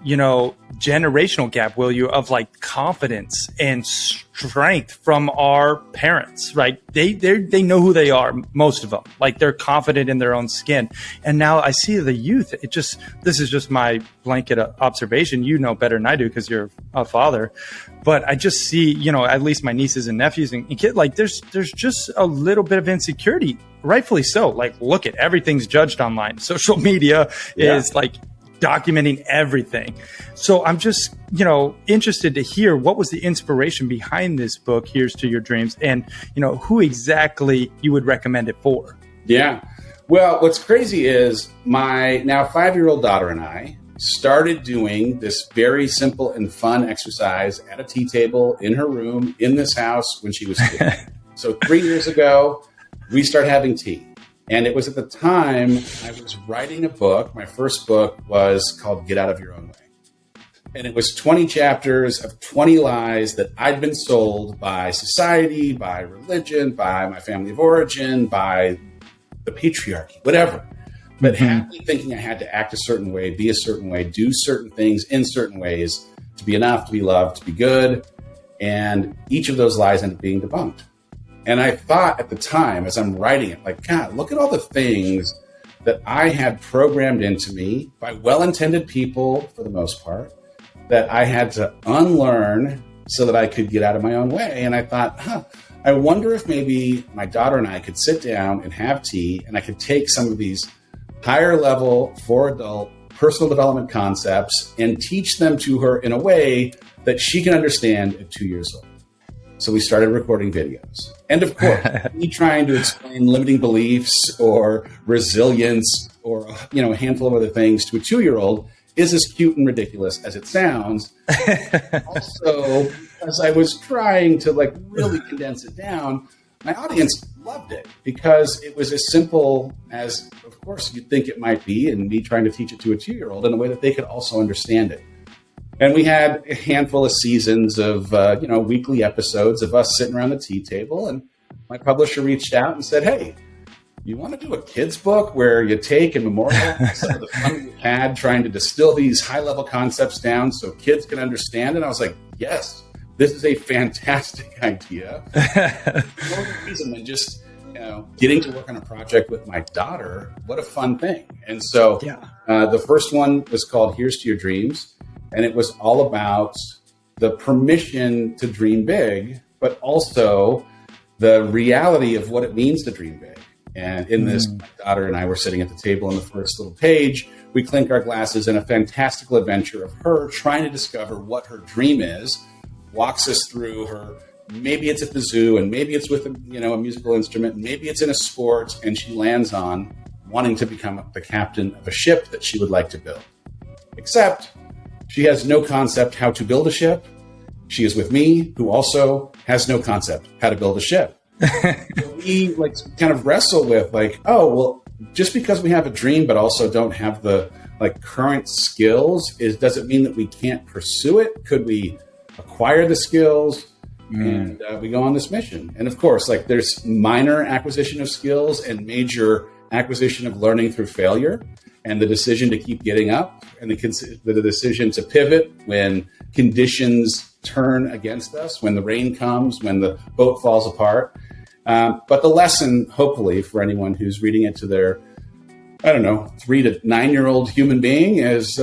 you know, generational gap, will you, of like confidence and strength from our parents, right? They know who they are, most of them. Like they're confident in their own skin. And now I see the youth, this is just my blanket observation. You know better than I do because you're a father. But I just see, you know, at least my nieces and nephews and kids, like there's just a little bit of insecurity, rightfully so. Like, look at everything's judged online. Social media is like documenting everything. So I'm just, you know, interested to hear what was the inspiration behind this book, Here's to Your Dreams, and, you know, who exactly you would recommend it for. Yeah. Well, what's crazy is my now 5-year-old daughter and I started doing this very simple and fun exercise at a tea table in her room in this house when she was 2. So 3 years ago, we started having tea. And it was at the time I was writing a book. My first book was called Get Out of Your Own Way. And it was 20 chapters of 20 lies that I'd been sold by society, by religion, by my family of origin, by the patriarchy, whatever. But happily thinking I had to act a certain way, be a certain way, do certain things in certain ways to be enough, to be loved, to be good. And each of those lies ended up being debunked. And I thought at the time, as I'm writing it, like, God, look at all the things that I had programmed into me by well-intended people, for the most part, that I had to unlearn so that I could get out of my own way. And I thought, I wonder if maybe my daughter and I could sit down and have tea, and I could take some of these higher level for adult personal development concepts and teach them to her in a way that she can understand at 2 years old. So we started recording videos. And of course, me trying to explain limiting beliefs or resilience or, you know, a handful of other things to a 2-year-old is as cute and ridiculous as it sounds. Also, as I was trying to like really condense it down, my audience loved it because it was as simple as, of course, you'd think it might be, and me trying to teach it to a 2-year-old in a way that they could also understand it. And we had a handful of seasons of, weekly episodes of us sitting around the tea table. And my publisher reached out and said, hey, you want to do a kid's book where you take and memorialize some of the fun we had trying to distill these high-level concepts down so kids can understand? And I was like, yes, this is a fantastic idea. No other reason than just, getting to work on a project with my daughter. What a fun thing. And so the first one was called Here's to Your Dreams. And it was all about the permission to dream big, but also the reality of what it means to dream big. And in this, my daughter and I were sitting at the table on the first little page. We clink our glasses in a fantastical adventure of her trying to discover what her dream is, walks us through her. Maybe it's at the zoo, and maybe it's with a musical instrument, and maybe it's in a sport, and she lands on wanting to become the captain of a ship that she would like to build. Except she has no concept how to build a ship. She is with me, who also has no concept how to build a ship. So we kind of wrestle with just because we have a dream but also don't have the current skills, does it mean that we can't pursue it? Could we acquire the skills? And we go on this mission. And of course, there's minor acquisition of skills and major acquisition of learning through failure, and the decision to keep getting up, and the decision to pivot when conditions turn against us, when the rain comes, when the boat falls apart. But the lesson, hopefully, for anyone who's reading it to their, 3 to 9-year-old human being is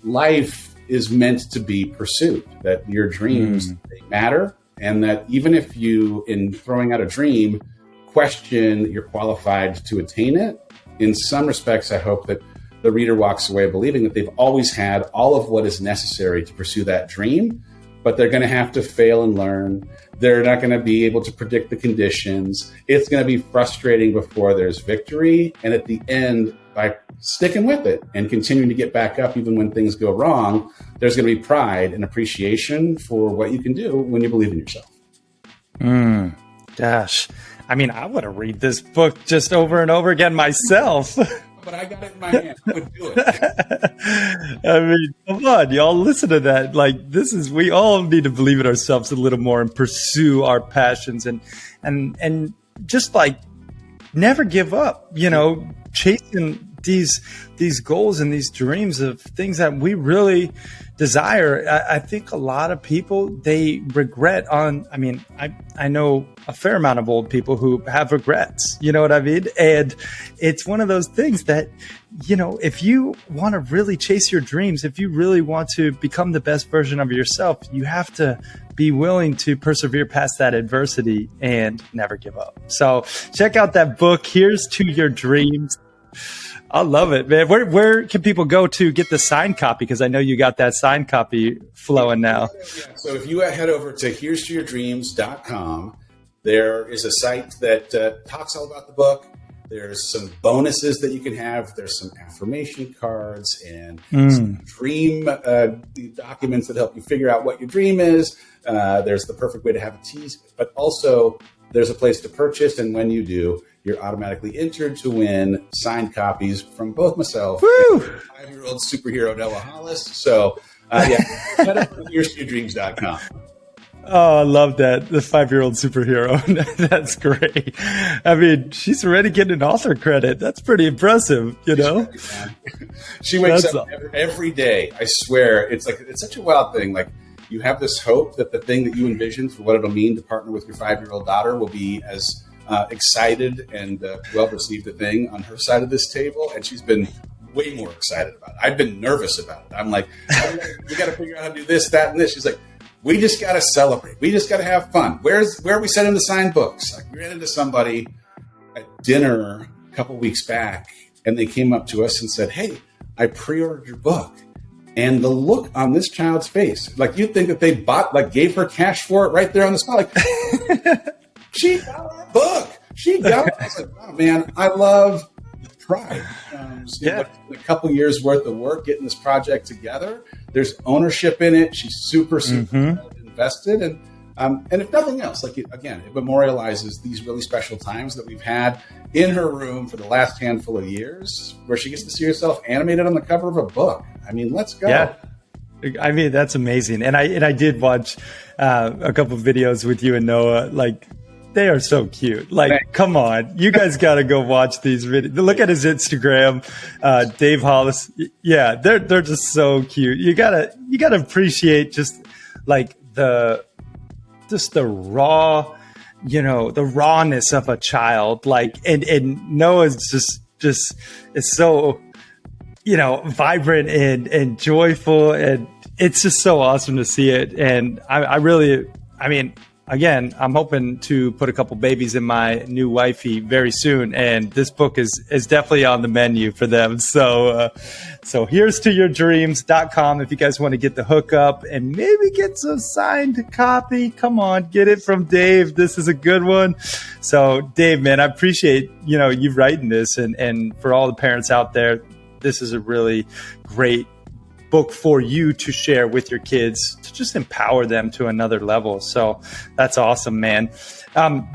life is meant to be pursued, that your dreams they matter, and that even if you, in throwing out a dream, question that you're qualified to attain it, in some respects, I hope that the reader walks away believing that they've always had all of what is necessary to pursue that dream, but they're going to have to fail and learn. They're not going to be able to predict the conditions. It's going to be frustrating before there's victory. And at the end, by sticking with it and continuing to get back up even when things go wrong, there's going to be pride and appreciation for what you can do when you believe in yourself. Gosh, I mean, I want to read this book just over and over again myself. But I got it in my hand. I would do it. I mean, come on, y'all listen to that. Like, we all need to believe in ourselves a little more and pursue our passions and just like never give up, chasing these goals and these dreams of things that we really desire. I think a lot of people, they regret I know a fair amount of old people who have regrets, you know what I mean? And it's one of those things that, if you want to really chase your dreams, if you really want to become the best version of yourself, you have to be willing to persevere past that adversity and never give up. So check out that book, Here's to Your Dreams. I love it, man. Where can people go to get the signed copy? Because I know you got that signed copy flowing now. Yeah. So if you head over to herestoyourdreams.com, there is a site that talks all about the book. There's some bonuses that you can have. There's some affirmation cards and some dream documents that help you figure out what your dream is. There's the perfect way to have a tease, but also there's a place to purchase. And when you do, you're automatically entered to win signed copies from both myself and 5-year-old superhero Noah Hollis. So, head over to herestoyourdreams.com. Oh, I love that. The 5-year-old superhero. That's great. I mean, she's already getting an author credit. That's pretty impressive, She wakes up every day. I swear. It's such a wild thing. Like, you have this hope that the thing that you envisioned for what it'll mean to partner with your 5-year-old daughter will be as excited and well-received a thing on her side of this table. And she's been way more excited about it. I've been nervous about it. I'm like, we got to figure out how to do this, that, and this. She's like, we just got to celebrate. We just got to have fun. Where are we sending the signed books? Like, we ran into somebody at dinner a couple weeks back, and they came up to us and said, hey, I pre-ordered your book. And the look on this child's face, like, you'd think that they gave her cash for it right there on the spot. Like, she got our book. She got it. I was like, oh, man, I love pride. A couple years worth of work getting this project together. There's ownership in it. She's super invested. And if nothing else, it memorializes these really special times that we've had in her room for the last handful of years, where she gets to see herself animated on the cover of a book. I mean, let's go. Yeah. I mean, that's amazing. And I did watch a couple of videos with you and Noah. Like, they are so cute. Like, come on, you guys got to go watch these videos. Look at his Instagram, Dave Hollis. Yeah, they're just so cute. You gotta appreciate just like the raw, the rawness of a child. Like, and Noah's just is so, vibrant and joyful, and it's just so awesome to see it. And again, I'm hoping to put a couple babies in my new wifey very soon, and this book is definitely on the menu for them. So here's to yourdreams.com if you guys want to get the hookup and maybe get some signed copy. Come on, get it from Dave. This is a good one. So Dave, man, I appreciate, you writing this, and for all the parents out there, this is a really great book for you to share with your kids to just empower them to another level. So that's awesome, man.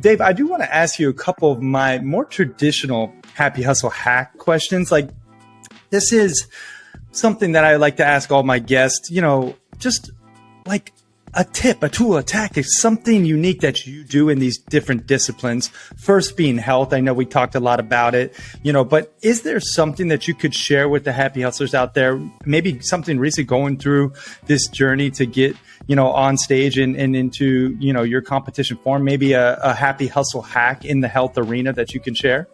Dave, I do want to ask you a couple of my more traditional Happy Hustle hack questions. Like, this is something that I like to ask all my guests, just like a tip, a tool, a tactic, something unique that you do in these different disciplines. First being health. I know we talked a lot about it, but is there something that you could share with the Happy Hustlers out there? Maybe something recent going through this journey to get, on stage and into, your competition form, maybe a Happy Hustle hack in the health arena that you can share?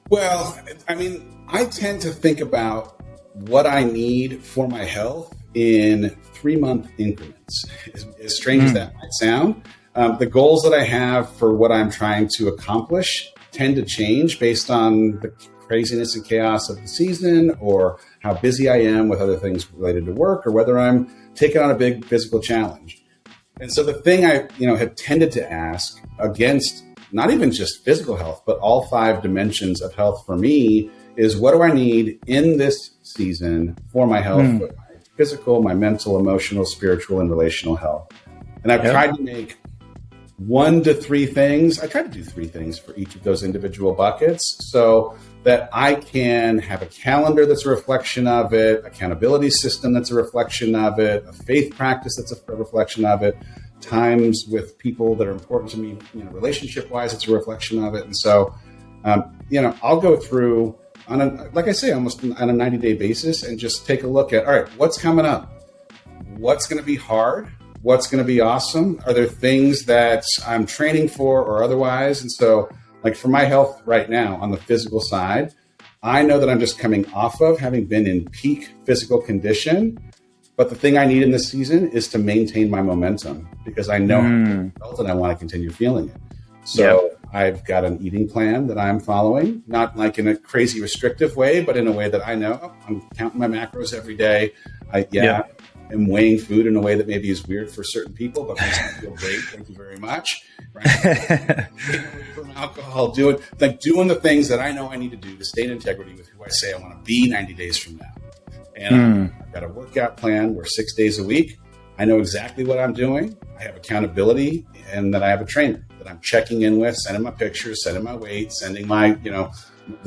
Well, I tend to think about what I need for my health in 3-month increments. As strange as that might sound, the goals that I have for what I'm trying to accomplish tend to change based on the craziness and chaos of the season, or how busy I am with other things related to work, or whether I'm taking on a big physical challenge. And so the thing I have tended to ask against not even just physical health, but all 5 dimensions of health for me is what do I need in this season for my health, for my physical, my mental, emotional, spiritual, and relational health. And I've tried to make 1 to 3 things. I try to do 3 things for each of those individual buckets so that I can have a calendar that's a reflection of it, accountability system that's a reflection of it, a faith practice that's a reflection of it, times with people that are important to me, relationship-wise, it's a reflection of it. And so, I'll go through like I say, almost on a 90-day basis and just take a look at, all right, what's coming up? What's going to be hard? What's going to be awesome? Are there things that I'm training for or otherwise? And so, like for my health right now on the physical side, I know that I'm just coming off of having been in peak physical condition. But the thing I need in this season is to maintain my momentum because I know how I felt and I want to continue feeling it. So I've got an eating plan that I'm following, not like in a crazy restrictive way, but in a way that I know I'm counting my macros every day. I'm weighing food in a way that maybe is weird for certain people, but makes me feel great. Thank you very much. Right? From alcohol, doing the things that I know I need to do to stay in integrity with who I say I want to be 90 days from now. And I've got a workout plan where 6 days a week, I know exactly what I'm doing. I have accountability and that I have a trainer that I'm checking in with, sending my pictures, sending my weight, sending my,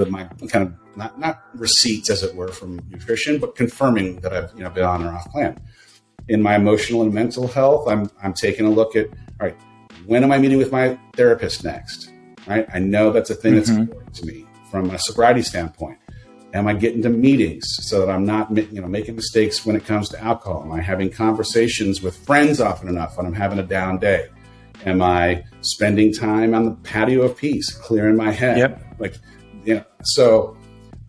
my kind of not receipts as it were from nutrition, but confirming that I've, been on or off plan. In my emotional and mental health, I'm taking a look at, all right, when am I meeting with my therapist next? Right? I know that's a thing that's important to me from a sobriety standpoint. Am I getting to meetings so that I'm not, making mistakes when it comes to alcohol? Am I having conversations with friends often enough when I'm having a down day? Am I spending time on the patio of peace, clearing my head? So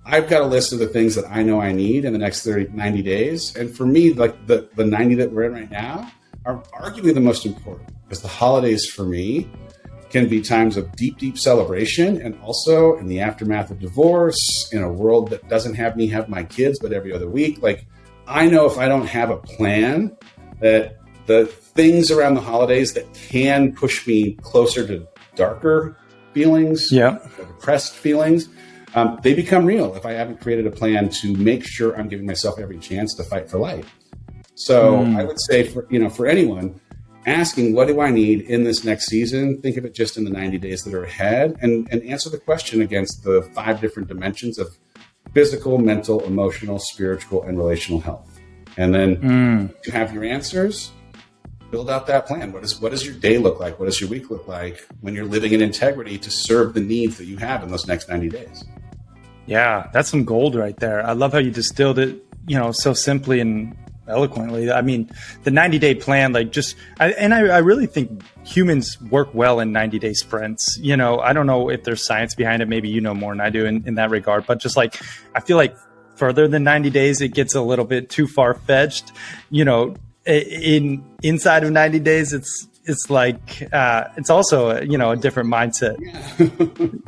I've got a list of the things that I know I need in the next 90 days. And for me, like the 90 that we're in right now are arguably the most important because the holidays for me can be times of deep, deep celebration. And also in the aftermath of divorce, in a world that doesn't have me have my kids, but every other week, like I know if I don't have a plan that the things around the holidays that can push me closer to darker feelings, depressed feelings, they become real if I haven't created a plan to make sure I'm giving myself every chance to fight for life. So I would say for anyone asking, what do I need in this next season? Think of it just in the 90 days that are ahead and answer the question against the 5 different dimensions of physical, mental, emotional, spiritual, and relational health. And then you have your answers, build out that plan. What does your day look like? What does your week look like when you're living in integrity to serve the needs that you have in those next 90 days? Yeah, that's some gold right there. I love how you distilled it, so simply and eloquently. I mean, the 90-day plan, I really think humans work well in 90-day sprints. I don't know if there's science behind it. Maybe you know more than I do in that regard. But just like, I feel like further than 90 days, it gets a little bit too far-fetched. Inside of 90 days, it's like it's also a different mindset.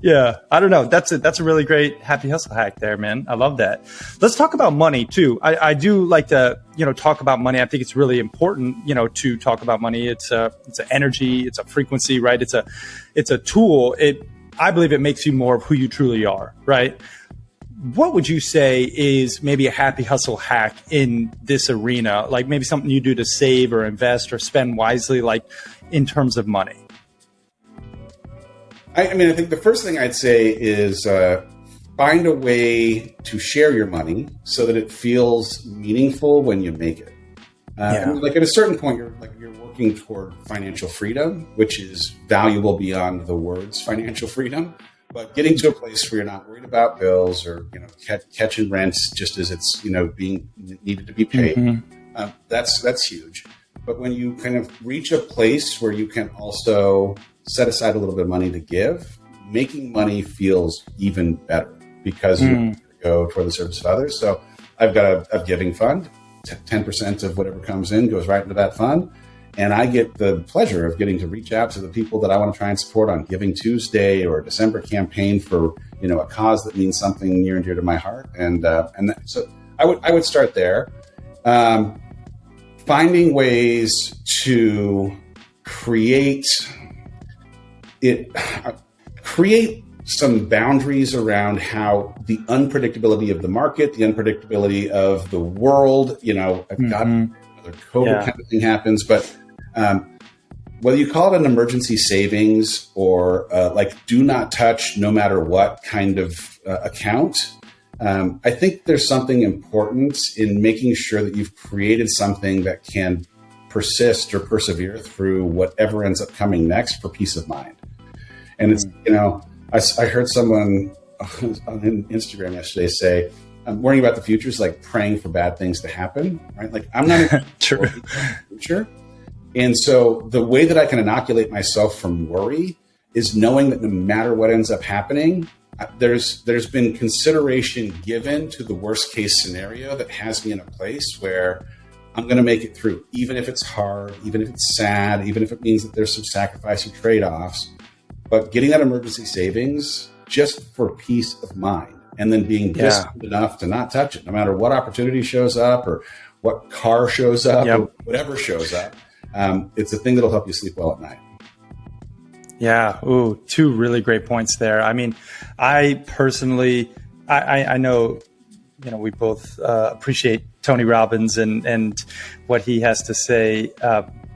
Yeah, I don't know. That's a really great happy hustle hack there, man. I love that. Let's talk about money too. I do like to talk about money. I think it's really important to talk about money. It's an energy. It's a frequency, right? It's a tool. I believe it makes you more of who you truly are, right? What would you say is maybe a happy hustle hack in this arena? Like maybe something you do to save or invest or spend wisely, like in terms of money? I think the first thing I'd say is find a way to share your money so that it feels meaningful when you make it. Like at a certain point, you're working toward financial freedom, which is valuable beyond the words financial freedom. But getting to a place where you're not worried about bills or catching rents just as it's being needed to be paid, that's huge. But when you kind of reach a place where you can also set aside a little bit of money to give, making money feels even better because you go toward the service of others. So I've got a giving fund. 10% of whatever comes in goes right into that fund. And I get the pleasure of getting to reach out to the people that I want to try and support on Giving Tuesday or a December campaign for, a cause that means something near and dear to my heart. So I would start there. Finding ways to create some boundaries around how the unpredictability of the market, the unpredictability of the world, I've got another COVID kind of thing happens, but whether you call it an emergency savings or do not touch no matter what kind of account, I think there's something important in making sure that you've created something that can persist or persevere through whatever ends up coming next for peace of mind. And it's, I heard someone on Instagram yesterday say, worrying about the future is like praying for bad things to happen, right? Like I'm not True. worried about the future. And so the way that I can inoculate myself from worry is knowing that no matter what ends up happening, there's been consideration given to the worst case scenario that has me in a place where I'm going to make it through, even if it's hard, even if it's sad, even if it means that there's some sacrifice or trade-offs. But getting that emergency savings just for peace of mind, and then being disciplined enough to not touch it, no matter what opportunity shows up or what car shows up or whatever shows up. It's a thing that'll help you sleep well at night. Yeah. Ooh, two really great points there. I mean, I personally, I know, we both appreciate Tony Robbins and what he has to say.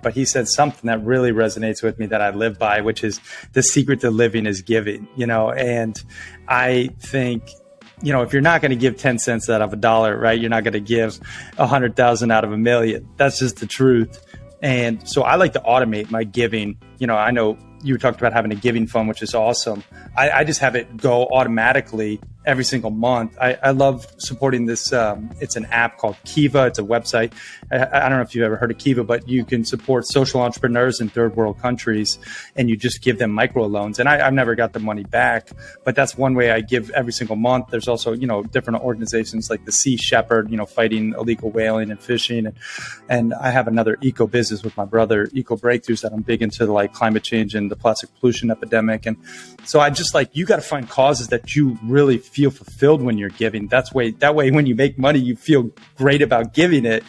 But he said something that really resonates with me that I live by, which is the secret to living is giving, and I think, if you're not going to give 10 cents out of $1, right, you're not going to give 100,000 out of 1,000,000. That's just the truth. And so I like to automate my giving. I know you talked about having a giving fund, which is awesome. I just have it go automatically every single month. I love supporting this. It's an app called Kiva. It's a website. I don't know if you've ever heard of Kiva, but you can support social entrepreneurs in third world countries, and you just give them microloans. And I've never got the money back, but that's one way I give every single month. There's also, different organizations like the Sea Shepherd, fighting illegal whaling and fishing. And I have another eco business with my brother, Eco Breakthroughs, that I'm big into, like climate change and the plastic pollution epidemic. And so I just you got to find causes that you really feel fulfilled when you're giving. That way, when you make money, you feel great about giving it.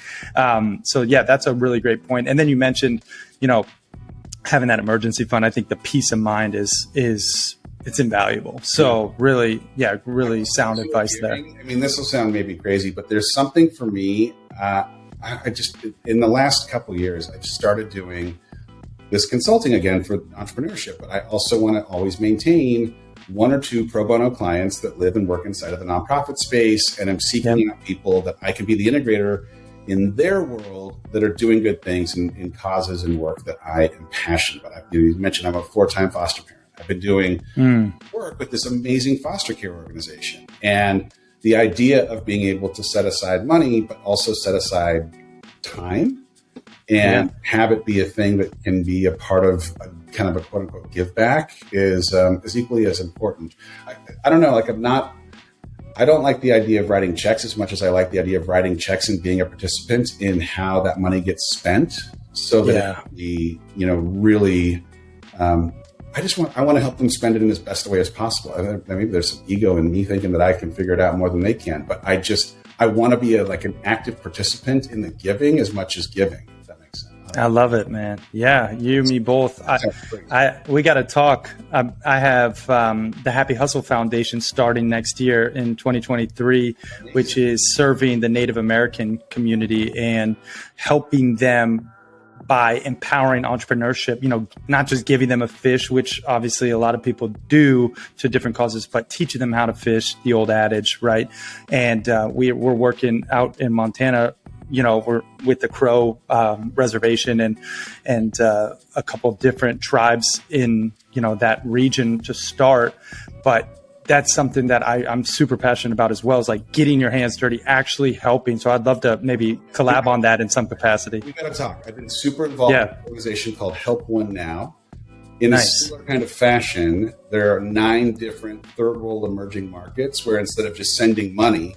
So yeah, that's a really great point. And then you mentioned, having that emergency fund. I think the peace of mind is it's invaluable. So really sound advice there. I mean, this will sound maybe crazy, but there's something for me. I just, in the last couple of years, I've started doing this consulting again for entrepreneurship, but I also want to always maintain one or two pro bono clients that live and work inside of the nonprofit space. And I'm seeking out people that I can be the integrator in their world that are doing good things in causes and work that I am passionate about. You mentioned I'm a 4-time foster parent. I've been doing work with this amazing foster care organization. And the idea of being able to set aside money, but also set aside time and have it be a thing that can be a part of a kind of a quote unquote give back is equally as important. I don't know, I don't like the idea of writing checks as much as I like the idea of writing checks and being a participant in how that money gets spent, so that the, really, I want to help them spend it in as best a way as possible. Maybe there's some ego in me thinking that I can figure it out more than they can, but I want to be an active participant in the giving as much as giving. If that makes sense. I love it, man. Yeah, you and me both. We got to talk. I have the Happy Hustle Foundation starting next year in 2023, which is serving the Native American community and helping them by empowering entrepreneurship, not just giving them a fish, which obviously a lot of people do to different causes, but teaching them how to fish, the old adage, right? And we're working out in Montana. We're with the Crow reservation and a couple of different tribes in, that region to start. But that's something that I'm super passionate about as well, is getting your hands dirty, actually helping. So I'd love to maybe collab on that in some capacity. We got to talk. I've been super involved in an organization called Help One Now. In a similar kind of fashion, there are 9 different third world emerging markets where instead of just sending money,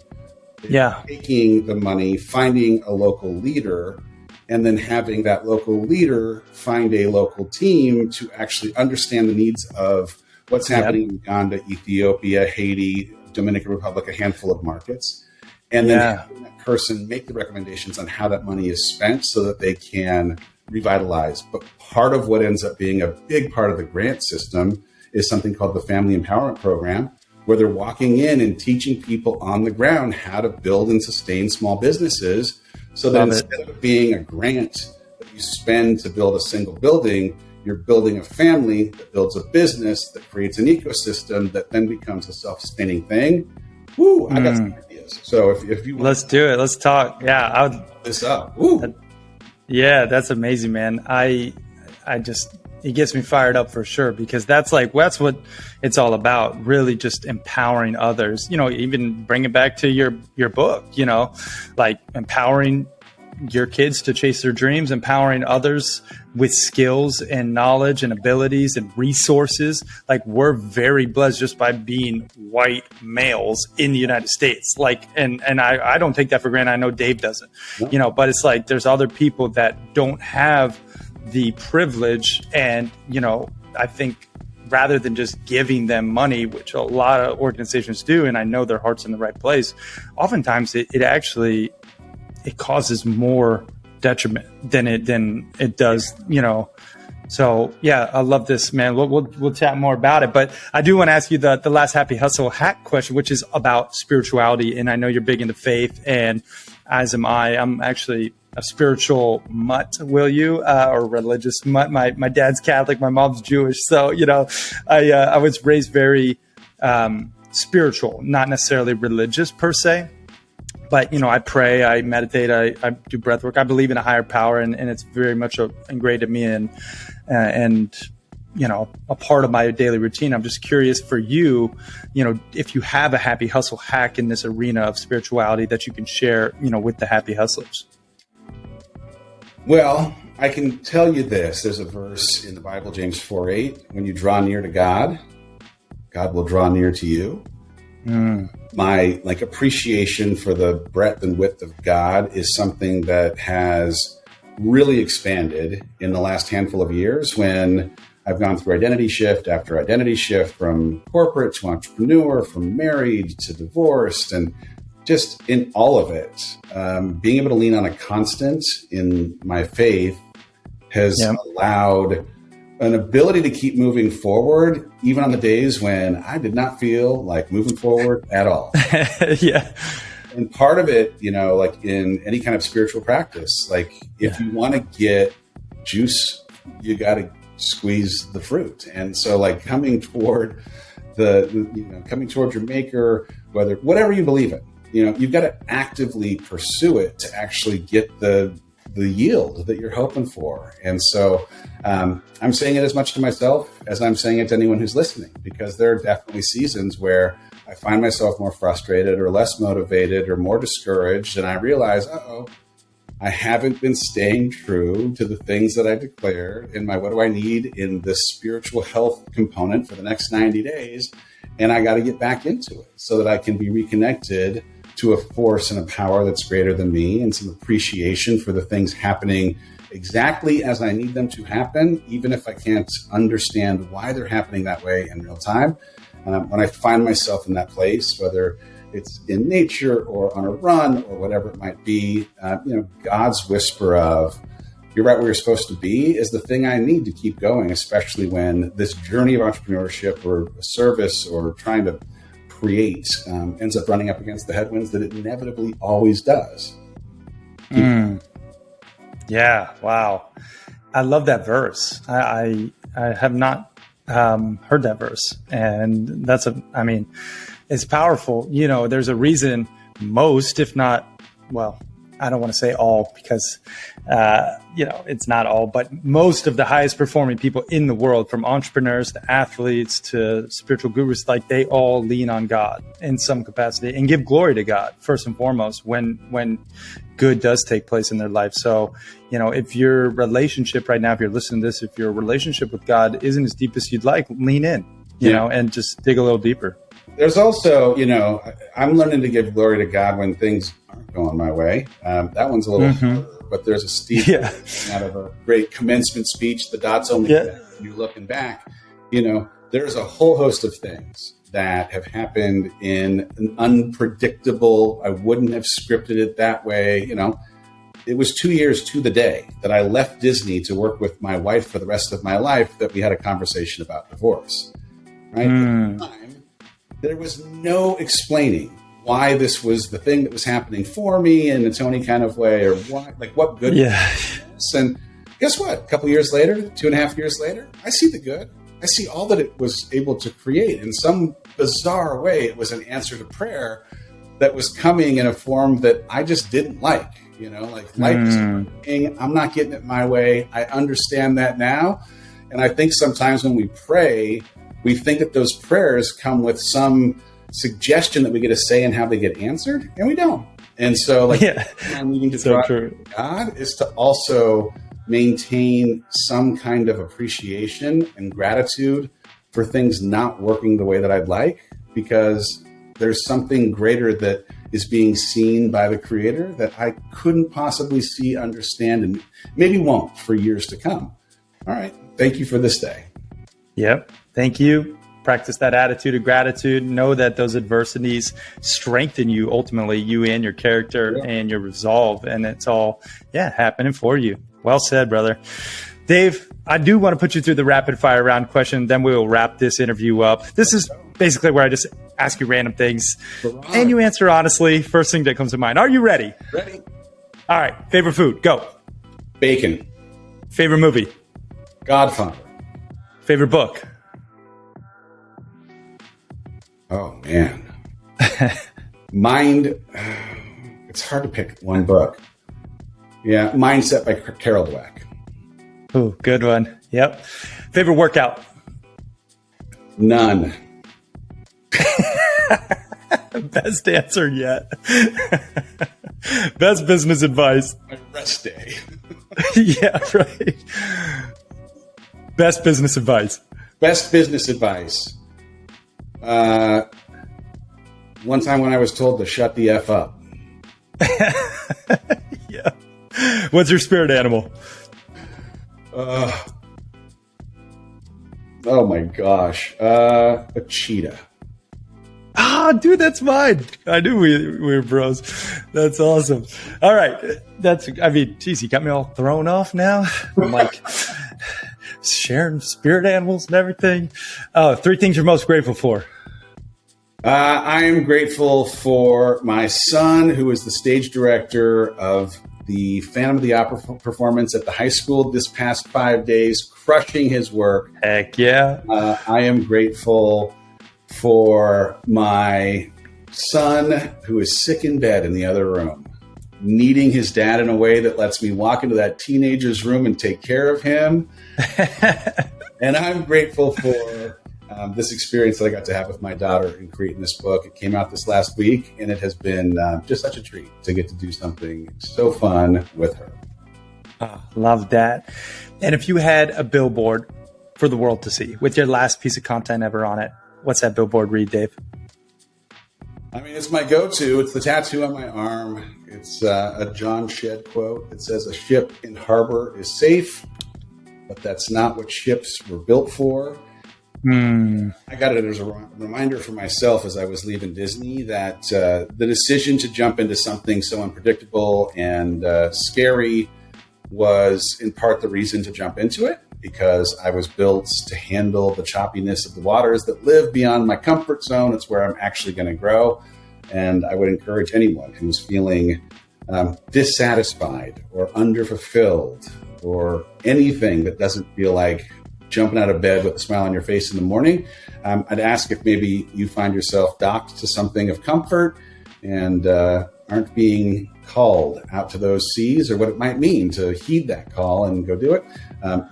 taking the money, finding a local leader, and then having that local leader find a local team to actually understand the needs of what's happening in Uganda, Ethiopia, Haiti, Dominican Republic, a handful of markets, and then having that person make the recommendations on how that money is spent so that they can revitalize. But part of what ends up being a big part of the grant system is something called the Family Empowerment Program, where they're walking in and teaching people on the ground how to build and sustain small businesses, so that instead of it being a grant that you spend to build a single building, you're building a family that builds a business that creates an ecosystem that then becomes a self-sustaining thing. Woo, I got some ideas. So if you want, let's do it. Let's talk. Yeah, I would this up. Woo. Yeah, that's amazing, man. It gets me fired up for sure, because that's what it's all about. Really, just empowering others. Even bring it back to your book. Like empowering your kids to chase their dreams, empowering others with skills and knowledge and abilities and resources. Like, we're very blessed just by being white males in the United States. And I don't take that for granted. I know Dave doesn't, but it's like, there's other people that don't have the privilege. And, I think rather than just giving them money, which a lot of organizations do, and I know their heart's in the right place, oftentimes it actually causes more detriment than it does, So yeah, I love this, man. We'll chat more about it, but I do want to ask you the last happy hustle hack question, which is about spirituality. And I know you're big into faith, and as am I. I'm actually a spiritual mutt, or religious mutt. My dad's Catholic, my mom's Jewish, so I was raised very spiritual, not necessarily religious per se. But, I pray, I meditate, I do breath work. I believe in a higher power, and it's very much ingrained in me and a part of my daily routine. I'm just curious for you, if you have a happy hustle hack in this arena of spirituality that you can share, with the happy hustlers. Well, I can tell you this. There's a verse in the Bible, James 4:8. When you draw near to God, God will draw near to you. My appreciation for the breadth and width of God is something that has really expanded in the last handful of years, when I've gone through identity shift after identity shift, from corporate to entrepreneur, from married to divorced, and just in all of it, being able to lean on a constant in my faith has allowed an ability to keep moving forward, even on the days when I did not feel like moving forward at all. Yeah. And part of it, in any kind of spiritual practice, if you want to get juice, you got to squeeze the fruit. And so coming toward coming towards your maker, whatever you believe in, you've got to actively pursue it to actually get the yield that you're hoping for. And so I'm saying it as much to myself as I'm saying it to anyone who's listening, because there are definitely seasons where I find myself more frustrated or less motivated or more discouraged. And I realize, I haven't been staying true to the things that I declared in my, what do I need in this spiritual health component for the next 90 days. And I got to get back into it so that I can be reconnected to a force and a power that's greater than me, and some appreciation for the things happening exactly as I need them to happen, even if I can't understand why they're happening that way in real time. When I find myself in that place, whether it's in nature or on a run or whatever it might be, God's whisper of, you're right where you're supposed to be, is the thing I need to keep going, especially when this journey of entrepreneurship or service or trying to create ends up running up against the headwinds that it inevitably always does. Yeah. Wow. I love that verse. I have not heard that verse, and it's powerful. There's a reason most, if not, well, I don't want to say all, because, it's not all, but most of the highest performing people in the world, from entrepreneurs to athletes to spiritual gurus, they all lean on God in some capacity and give glory to God first and foremost when good does take place in their life. So, if your relationship right now, if you're listening to this, if your relationship with God isn't as deep as you'd like, lean in, and just dig a little deeper. There's also, I'm learning to give glory to God when things aren't going my way. That one's a little harder, but there's a steep out of a great commencement speech. The dots only connect when you're looking back. There's a whole host of things that have happened in an unpredictable, I wouldn't have scripted it that way. It was 2 years to the day that I left Disney to work with my wife for the rest of my life that we had a conversation about divorce. right? At the time, there was no explaining why this was the thing that was happening for me in a Tony kind of way, or why, like what good. Yeah. And guess what? A couple years later, 2.5 years later, I see the good. I see all that it was able to create. In some bizarre way, it was an answer to prayer that was coming in a form that I just didn't like. You know, like life is working. I'm not getting it my way. I understand that now. And I think sometimes when we pray, we think that those prayers come with some suggestion that we get a say in how they get answered, and we don't. And so, like, I'm needing to draw God is to also maintain some kind of appreciation and gratitude for things not working the way that I'd like, because there's something greater that is being seen by the Creator that I couldn't possibly see, understand, and maybe won't for years to come. All right. Thank you for this day. Yep. Thank you. Practice that attitude of gratitude. Know that those adversities strengthen you, ultimately, you and your character and your resolve. And it's all, happening for you. Well said, brother. Dave, I do want to put you through the rapid fire round question. Then we will wrap this interview up. This is basically where I just ask you random things and you answer honestly. First thing that comes to mind. Are you ready? Ready. All right. Favorite food? Go. Bacon. Favorite movie? Godfather. Favorite book? Oh, man. Mind. It's hard to pick one book. Yeah. Mindset by Carol Dweck. Oh, good one. Yep. Favorite workout? None. Best answer yet. Best business advice? My rest day. Yeah, right. Best business advice? Best business advice. One time when I was told to shut the F up. Yeah. What's your spirit animal? Oh my gosh. A cheetah. Ah, dude, that's mine. I knew we were bros. That's awesome. All right. Geez, you got me all thrown off now. I'm like sharing spirit animals and everything. 3 things you're most grateful for. I am grateful for my son, who is the stage director of the Phantom of the Opera performance at the high school this past 5 days, crushing his work. Heck yeah. I am grateful for my son, who is sick in bed in the other room, needing his dad in a way that lets me walk into that teenager's room and take care of him. And I'm grateful for this experience that I got to have with my daughter in creating this book. It came out this last week, and it has been just such a treat to get to do something so fun with her. Love that. And if you had a billboard for the world to see with your last piece of content ever on it, what's that billboard read, Dave? I mean, it's my go-to. It's the tattoo on my arm. It's a John Shedd quote. It says, "A ship in harbor is safe, but that's not what ships were built for." I got it as a reminder for myself as I was leaving Disney that the decision to jump into something so unpredictable and scary was in part the reason to jump into it, because I was built to handle the choppiness of the waters that live beyond my comfort zone. It's where I'm actually going to grow. And I would encourage anyone who's feeling dissatisfied or underfulfilled or anything that doesn't feel like jumping out of bed with a smile on your face in the morning, I'd ask if maybe you find yourself docked to something of comfort and aren't being called out to those seas, or what it might mean to heed that call and go do it.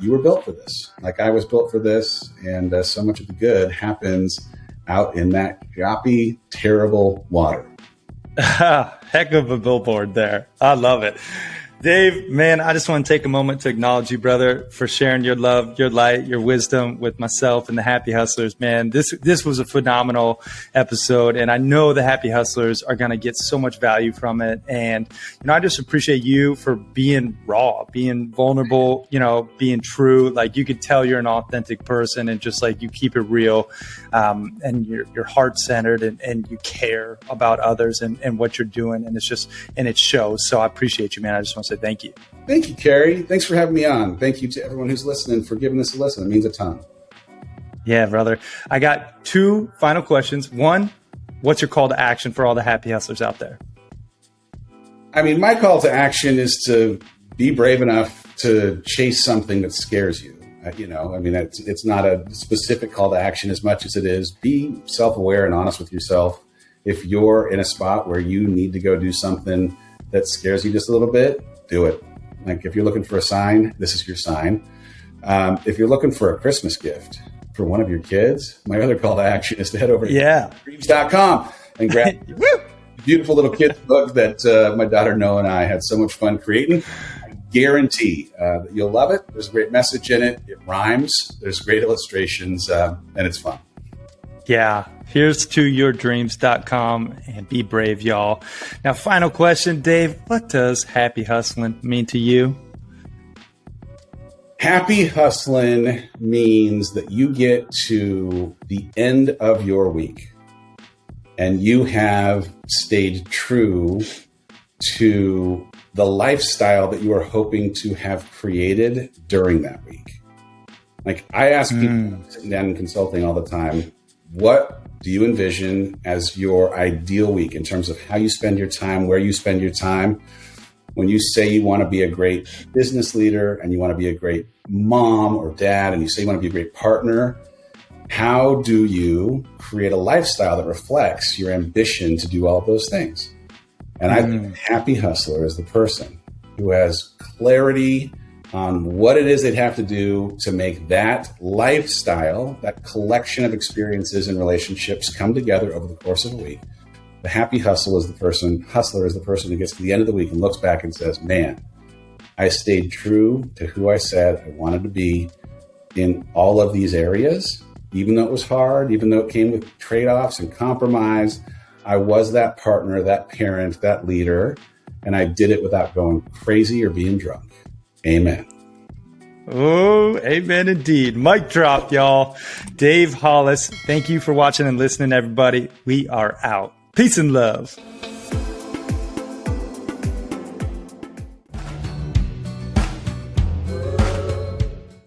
You were built for this. Like I was built for this. And so much of the good happens out in that choppy, terrible water. Heck of a billboard there. I love it. Dave, man, I just want to take a moment to acknowledge you, brother, for sharing your love, your light, your wisdom with myself and the Happy Hustlers. Man, this was a phenomenal episode, and I know the Happy Hustlers are going to get so much value from it. And I just appreciate you for being raw, being vulnerable, being true. Like you could tell you're an authentic person, and just like you keep it real, and you're heart centered, and you care about others and what you're doing, and it shows. So I appreciate you, man. I just want to say thank you. Thank you, Carrie. Thanks for having me on. Thank you to everyone who's listening for giving this a listen. It means a ton. Yeah, brother. I got 2 final questions. One, what's your call to action for all the happy hustlers out there? I mean, my call to action is to be brave enough to chase something that scares you. It's not a specific call to action as much as it is be self-aware and honest with yourself. If you're in a spot where you need to go do something that scares you just a little bit, do it. Like if you're looking for a sign, this is your sign. If you're looking for a Christmas gift for one of your kids, my other call to action is to head over to dreams.com and grab a beautiful little kid's book that my daughter Noah and I had so much fun creating. I guarantee that you'll love it. There's a great message in it. It rhymes. There's great illustrations, and it's fun. Yeah. Here's to yourdreams.com and be brave, y'all. Now, final question, Dave. What does happy hustling mean to you? Happy hustling means that you get to the end of your week and you have stayed true to the lifestyle that you are hoping to have created during that week. Like I ask people sitting down and consulting all the time, what do you envision as your ideal week in terms of how you spend your time, where you spend your time? When you say you want to be a great business leader and you want to be a great mom or dad, and you say you want to be a great partner, how do you create a lifestyle that reflects your ambition to do all of those things? And I think a happy hustler is the person who has clarity on what it is they'd have to do to make that lifestyle, that collection of experiences and relationships come together over the course of a week. The happy hustler is the person who gets to the end of the week and looks back and says, man, I stayed true to who I said I wanted to be in all of these areas. Even though it was hard, even though it came with trade-offs and compromise, I was that partner, that parent, that leader, and I did it without going crazy or being drunk. Amen. Oh, amen indeed. Mic drop, y'all. Dave Hollis, thank you for watching and listening, everybody. We are out. Peace and love.